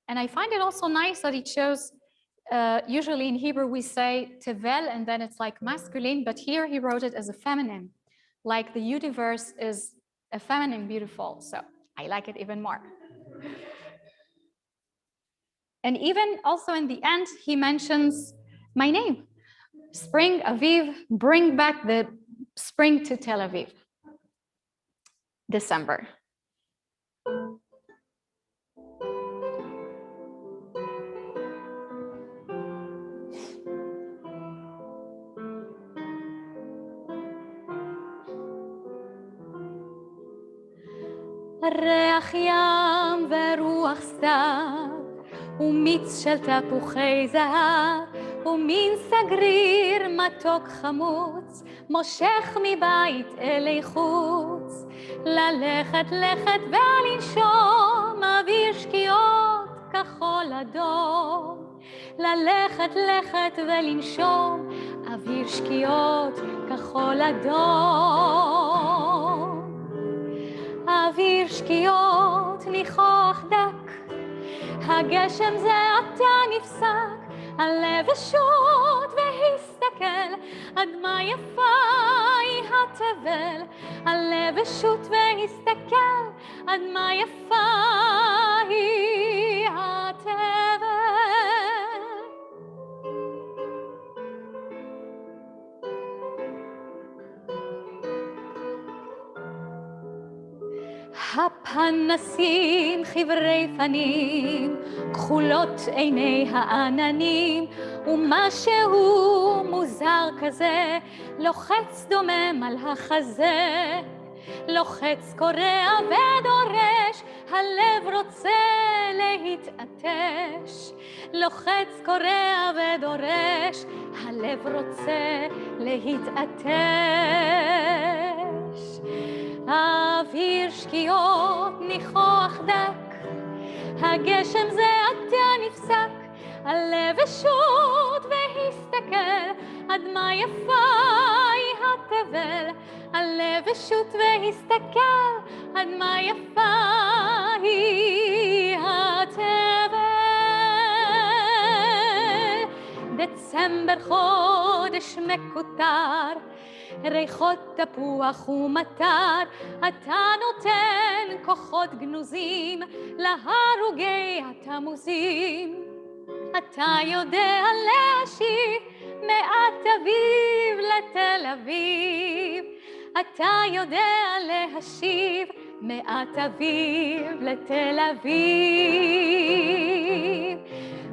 And I find it also nice that he chose, usually in Hebrew we say tevel and then it's like masculine, but here he wrote it as a feminine, like the universe is feminine beautiful, so I like it even more. And even also in the end, he mentions my name. Spring, Aviv, bring back the spring to Tel Aviv. December. ריח ים ורוח סתיו ומיץ של תפוחי זהב ומין סגריר מתוק חמוץ מושך מבית אלי חוץ ללכת לכת ולנשום אוויר שקיעות כחול אדום ללכת לכת ולנשום אוויר שקיעות כחול אדום אוויר שקיעות ניחוח דק הגשם זה עתה נפסק הלב השוט והסתכל עד מה יפה היא התבל הלב השוט והסתכל עד מה יפה היא התבל הפנסים חברי פנים כחולות עיני העננים ומשהו מוזר כזה לוחץ דומם על החזה לוחץ קורע ודורש הלב רוצה להתעטש לוחץ קורע ודורש הלב רוצה להתעטש אוויר שקיעות ניחוח דק הגשם זה עתה נפסק הלב השוט והסתכל עד מה יפה היא התבל הלב השוט והסתכל עד מה יפה היא התבל דצמבר חודש מקוטר ריחות תפוח ומטר אתה נותן כוחות גנוזים להרוגי התמוזים אתה יודע להשיב מעט אביב לתל אביב אתה יודע להשיב מעט אביב לתל אביב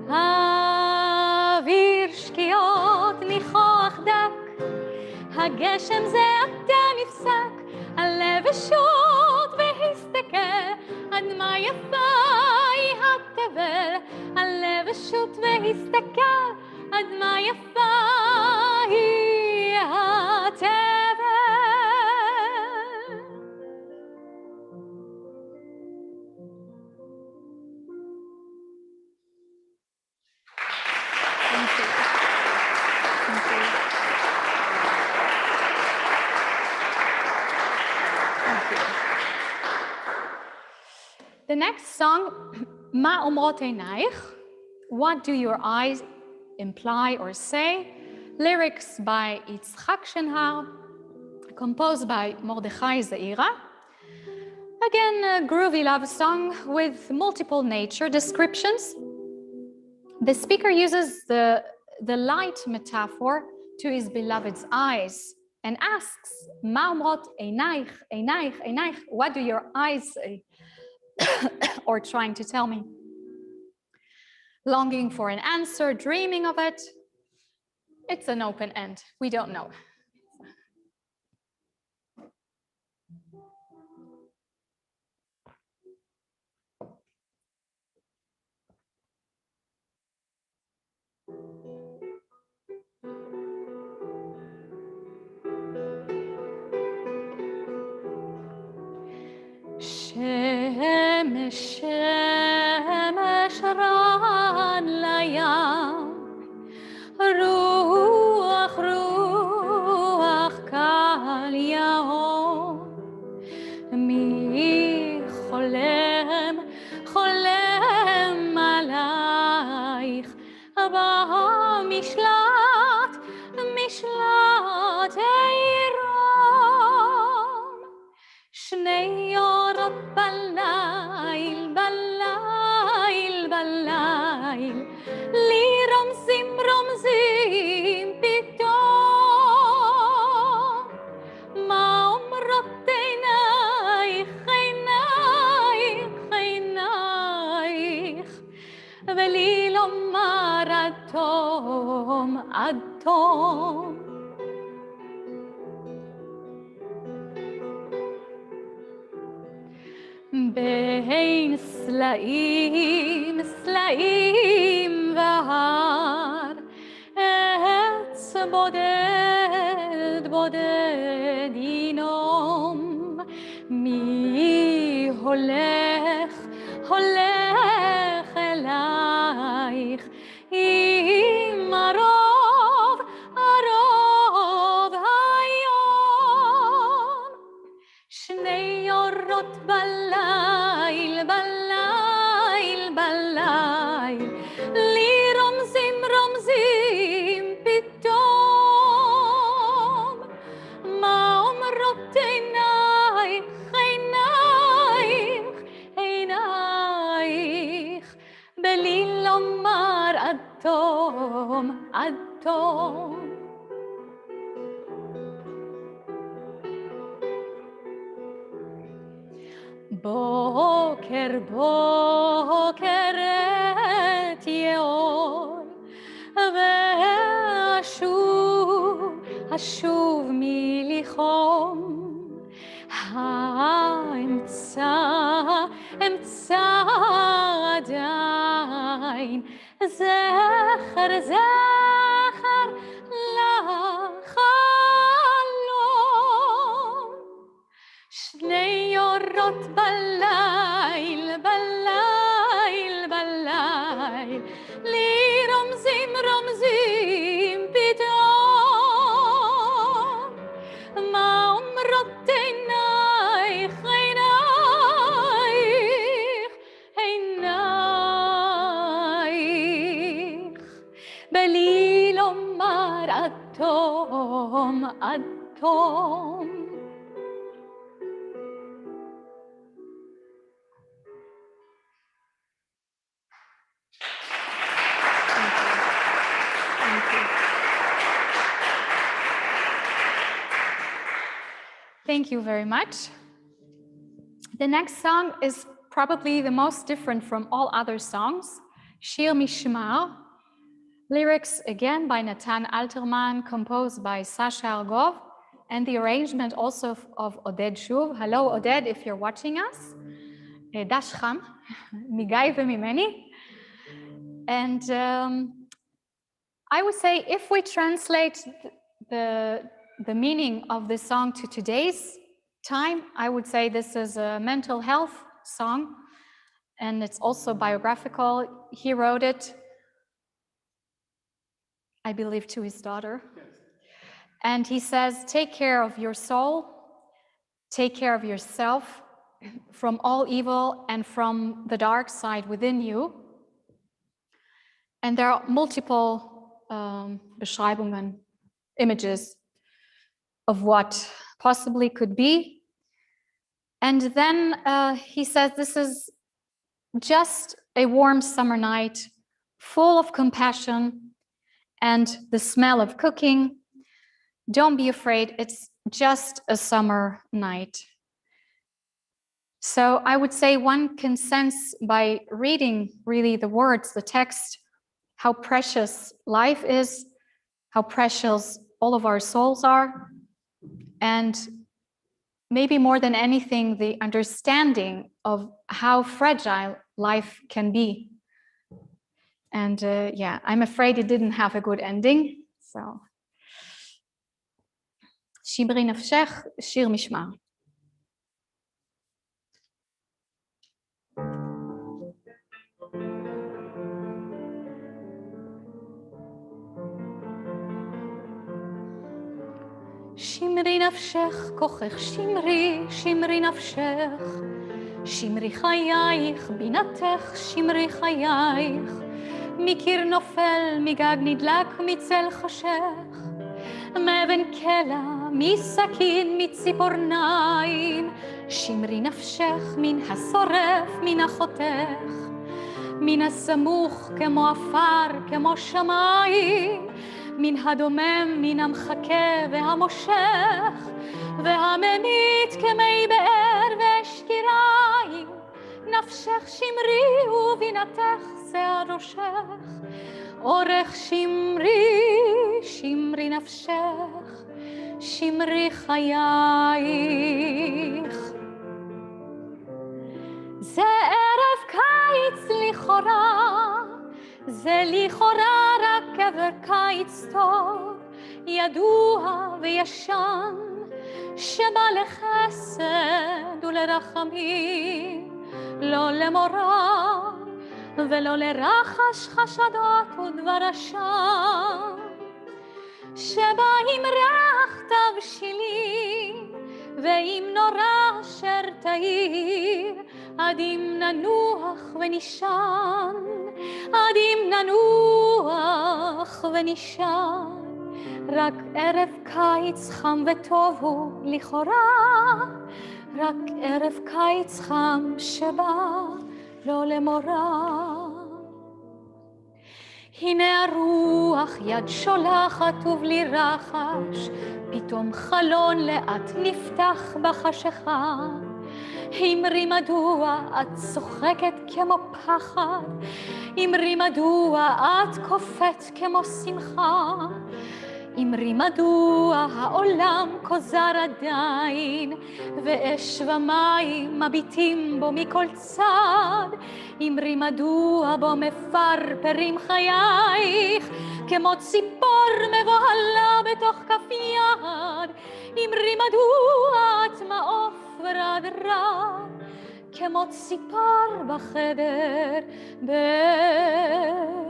אוויר שקיעות ניחוח דק הגשם זה עתה נפסק הלב השוט והסתכל עד מה יפה היא התבל הלב השוט והסתכל עד מה יפה היא התבל The next song, Ma Omrot Einayich, what do your eyes imply or say? Lyrics by Yitzchak Shenhar, composed by Mordechai Zaira. Again, a groovy love song with multiple nature descriptions. The speaker uses the light metaphor to his beloved's eyes and asks, Ma Omrot Einayich, Einayich, Einayich, what do your eyes say? Or trying to tell me. Longing for an answer, dreaming of it. It's an open end. We don't know. שמש שמש רן לים רוח רוח קל יהום מי חולם חולם עלייך במשלט משלט עירום שני ולי לומר עד תום, עד תום. בין סלעים, סלעים והר, עץ בודד, בודד ינום. מי הולך, הולך אלייך, עם ערוב, ערוב היום. שני אורות בליל, בליל, בליל, לי רומזים, רומזים פתאום. מה אומרות עינייך, עינייך, עינייך, בלי לומר עד תום, עד תום. בוקר, בוקר את יאול, ואשוב, אשוב מליחום. אמצא עדיין זכר, זכר לחלום. שני אורות בליל, בליל, בליל, לי רומזים, רומזים פתאום. מה אומרות עינייך, עינייך, עינייך, בלי לומר עד תום, עד תום. Thank you very much. The next song is probably the most different from all other songs, Shir Mishmar. Lyrics again by Nathan Alterman, composed by Sasha Argov, and the arrangement also of Oded Shuv. Hello, Oded, if you're watching us. Dash Cham, Migai v'mimeni. And I would say if we translate the meaning of this song to today's time, I would say this is a mental health song, and it's also biographical. He wrote it, I believe, to his daughter. Yes. And he says, take care of your soul, take care of yourself from all evil and from the dark side within you. And there are multiple Beschreibungen, images of what possibly could be. And then he says this is just a warm summer night, full of compassion and the smell of cooking. Don't be afraid, it's just a summer night. So I would say one can sense by reading really the words, the text, how precious life is, how precious all of our souls are, and maybe more than anything, the understanding of how fragile life can be. And yeah, I'm afraid it didn't have a good ending. So, Shibri Nafshech, Shir Mishmar. שמרי נפשך כוחך, שמרי, שמרי נפשך, שמרי חייך, בינתך, שמרי חייך, מקיר נופל, מגג נדלק, מצל חשך, מאבן קלע, מסכין, מציפורניים, שמרי נפשך, מן השורף, מן החותך, מן הסמוך, כמו עפר, כמו שמיים, מן הדומם, מן המחכה והמושך, והממית כמי באר ושקיריים, נפשך שמרי ובינתך שיער ראשך, אורך שמרי, שמרי נפשך, שמרי חייך. זה ערב קיץ לכאורה, זה לכאורה רק עבר קיץ טוב, ידוע וישן, שבא לחסד ולרחמים, לא למורא ולא לרחש חשדות ודבר אשם, שבא עם ריח תבשילים ועם נורא אשר תאיר, עד אם ננוח ונשען, עד אם ננוח ונשען. רק ערב קיץ חם וטוב הוא לכאורה, רק ערב קיץ חם שבא לא למורא. הנה הרוח יד שולחת ובלי רחש, פתאום חלון לאט נפתח בחשיכה. אמרי מדוע את צוחקת כמו פחד, אמרי מדוע את קופאת כמו שמחה, אמרי מדוע העולם כוזר עדיין, ואש ומים מביטים בו מכל צד, אמרי מדוע בו מפרפרים חייך, כמו ציפור מבוהלה בתוך כף יד, אמרי מדוע את מעוף ורעדרה, כמו ציפור בחדר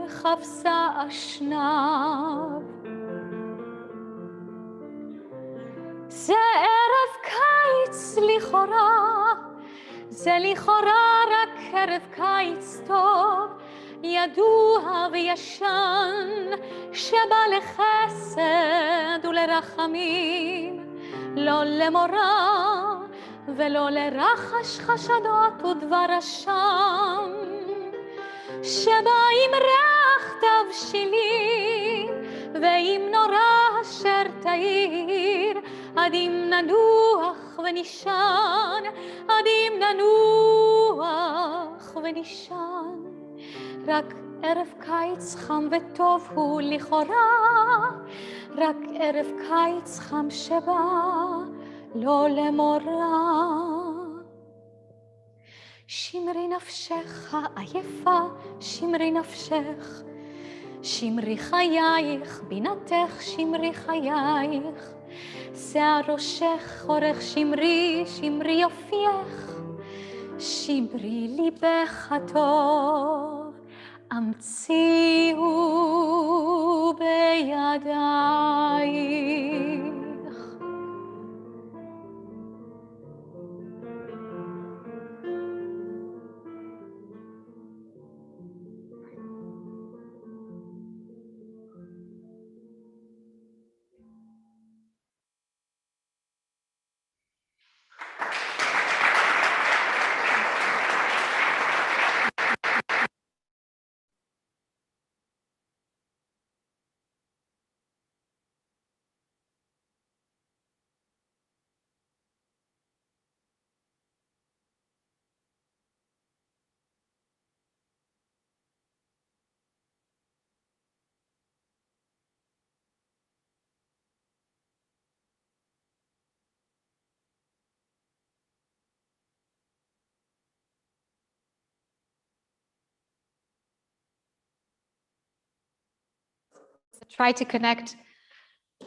בחפסה אשנב. זה ערב קיץ לכאורה, זה לכאורה רק ערב קיץ טוב, ידוע וישן, שבא לחסד ולרחמים, לא למורא ולא לרחש חשדות ודבר אשם, שבא עם ריח תבשילים ועם נורא אשר תאיר, עד אם ננוח ונשען, עד אם ננוח ונשען. רק ערב קיץ חם וטוב הוא לכאורה, רק ערב קיץ חם שבא לא למורא. שמרי נפשך העייפה, שמרי נפשך, שמרי חייך, בינתך שמרי חייך, שיער ראשך אורך שמרי, שמרי יופייך, שמרי ליבך הטוב, המציאו בידייך. Try to connect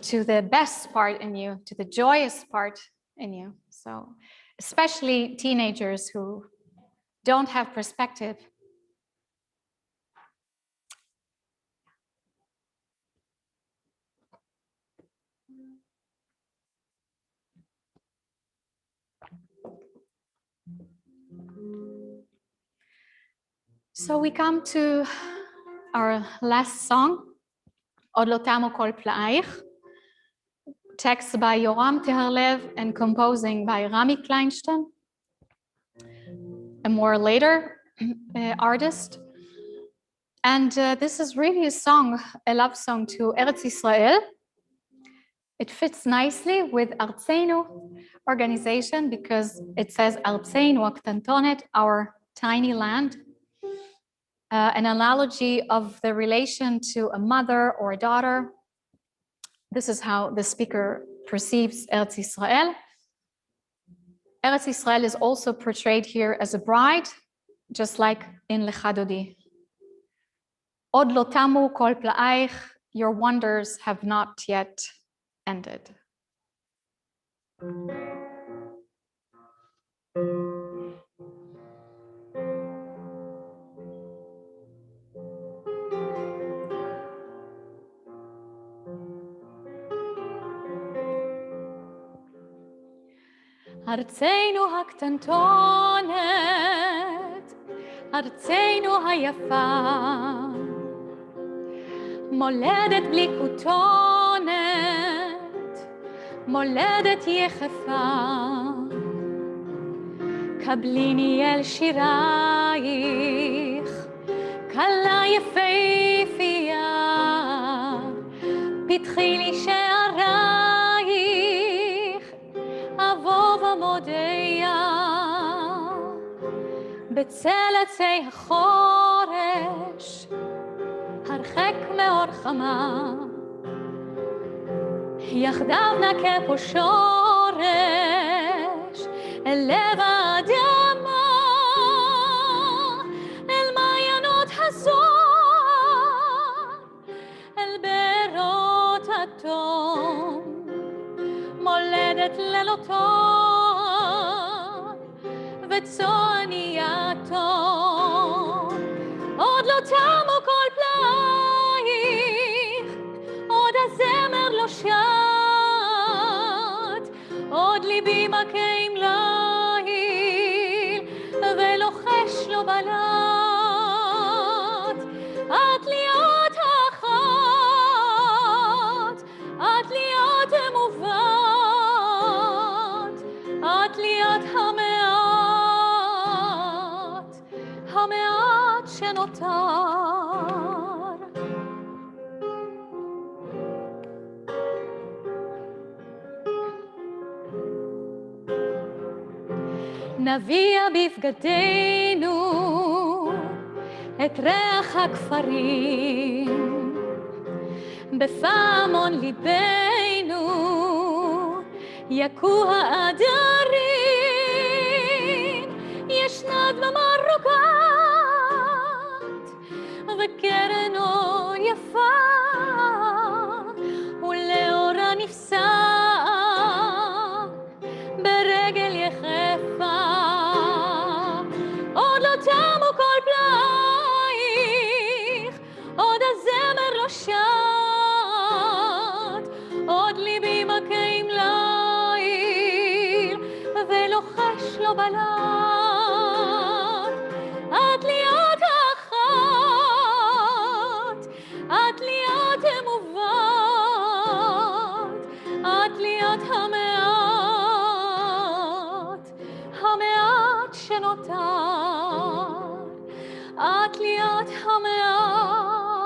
to the best part in you, to the joyous part in you. So, especially teenagers who don't have perspective. So we come to our last song, Od lo tamo kol pla'aich, text by Yoram Teherlev and composing by Rami Kleinstein, a more later artist. And this is really a song, a love song to Eretz Israel. It fits nicely with Arzenu organization because it says Arzenu Aktantonet, our tiny land. An analogy of the relation to a mother or a daughter. This is how the speaker perceives Eretz Israel. Eretz Israel is also portrayed here as a bride, just like in Lecha Dodi. Od lo tamu kol pla'aich, your wonders have not yet ended. ארצנו הקטנטונת, ארצנו היפה, מולדת בלי כותונת, מולדת יחפה, קבליני אל שירייך, כלה יפהפייה, פתחי לי שערייך, אבוא ומודיע, בצל עצי החורש, הרחק מאור חמה, יחדיו נקה פה שורש, אל לב האדמה, אל מעיינות הזוהר, אל בארות התום, מולדת ללא תום, וצועני יתום. עוד לא תמו כל פלאייך, עוד הזמר לא שט, עוד ליבי מכה עם ליל, ולוחש לו בלט. את לי את אחת, את לי את מובאת, את לי את המעט, המעט שנותר. נביע בבגדינו את ריח הכפרים, בפעמון ליבנו יכו העדרים, ישנה דממה רוגעת וקרן אור יפה, ולאורה נפסע ברגל יחפה. עוד לא תמו כל פלאייך, עוד הזמר לא שט, עוד ליבי מכה עם ליל, ולוחש לו בלט. את לי את אחת, את לי את מובאת, את לי את המעט, המעט שנותר. את לי את המעט,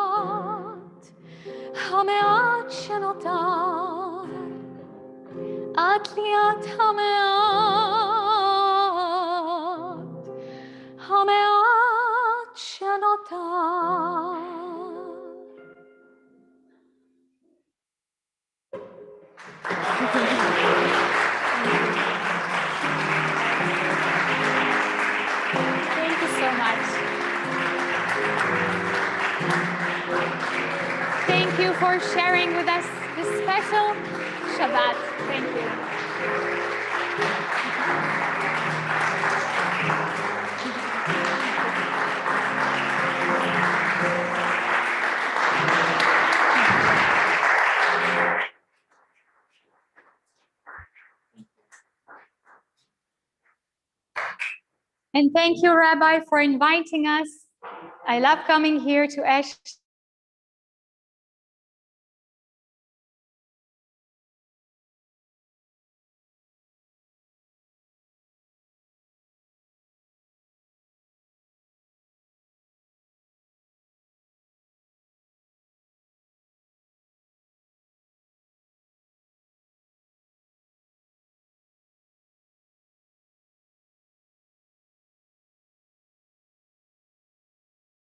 המעט שנותר. את לי את המעט, המעט שנותר. Thank you so much. Thank you for sharing with us this special Shabbat. Thank you. And thank you, Rabbi, for inviting us. I love coming here to Esh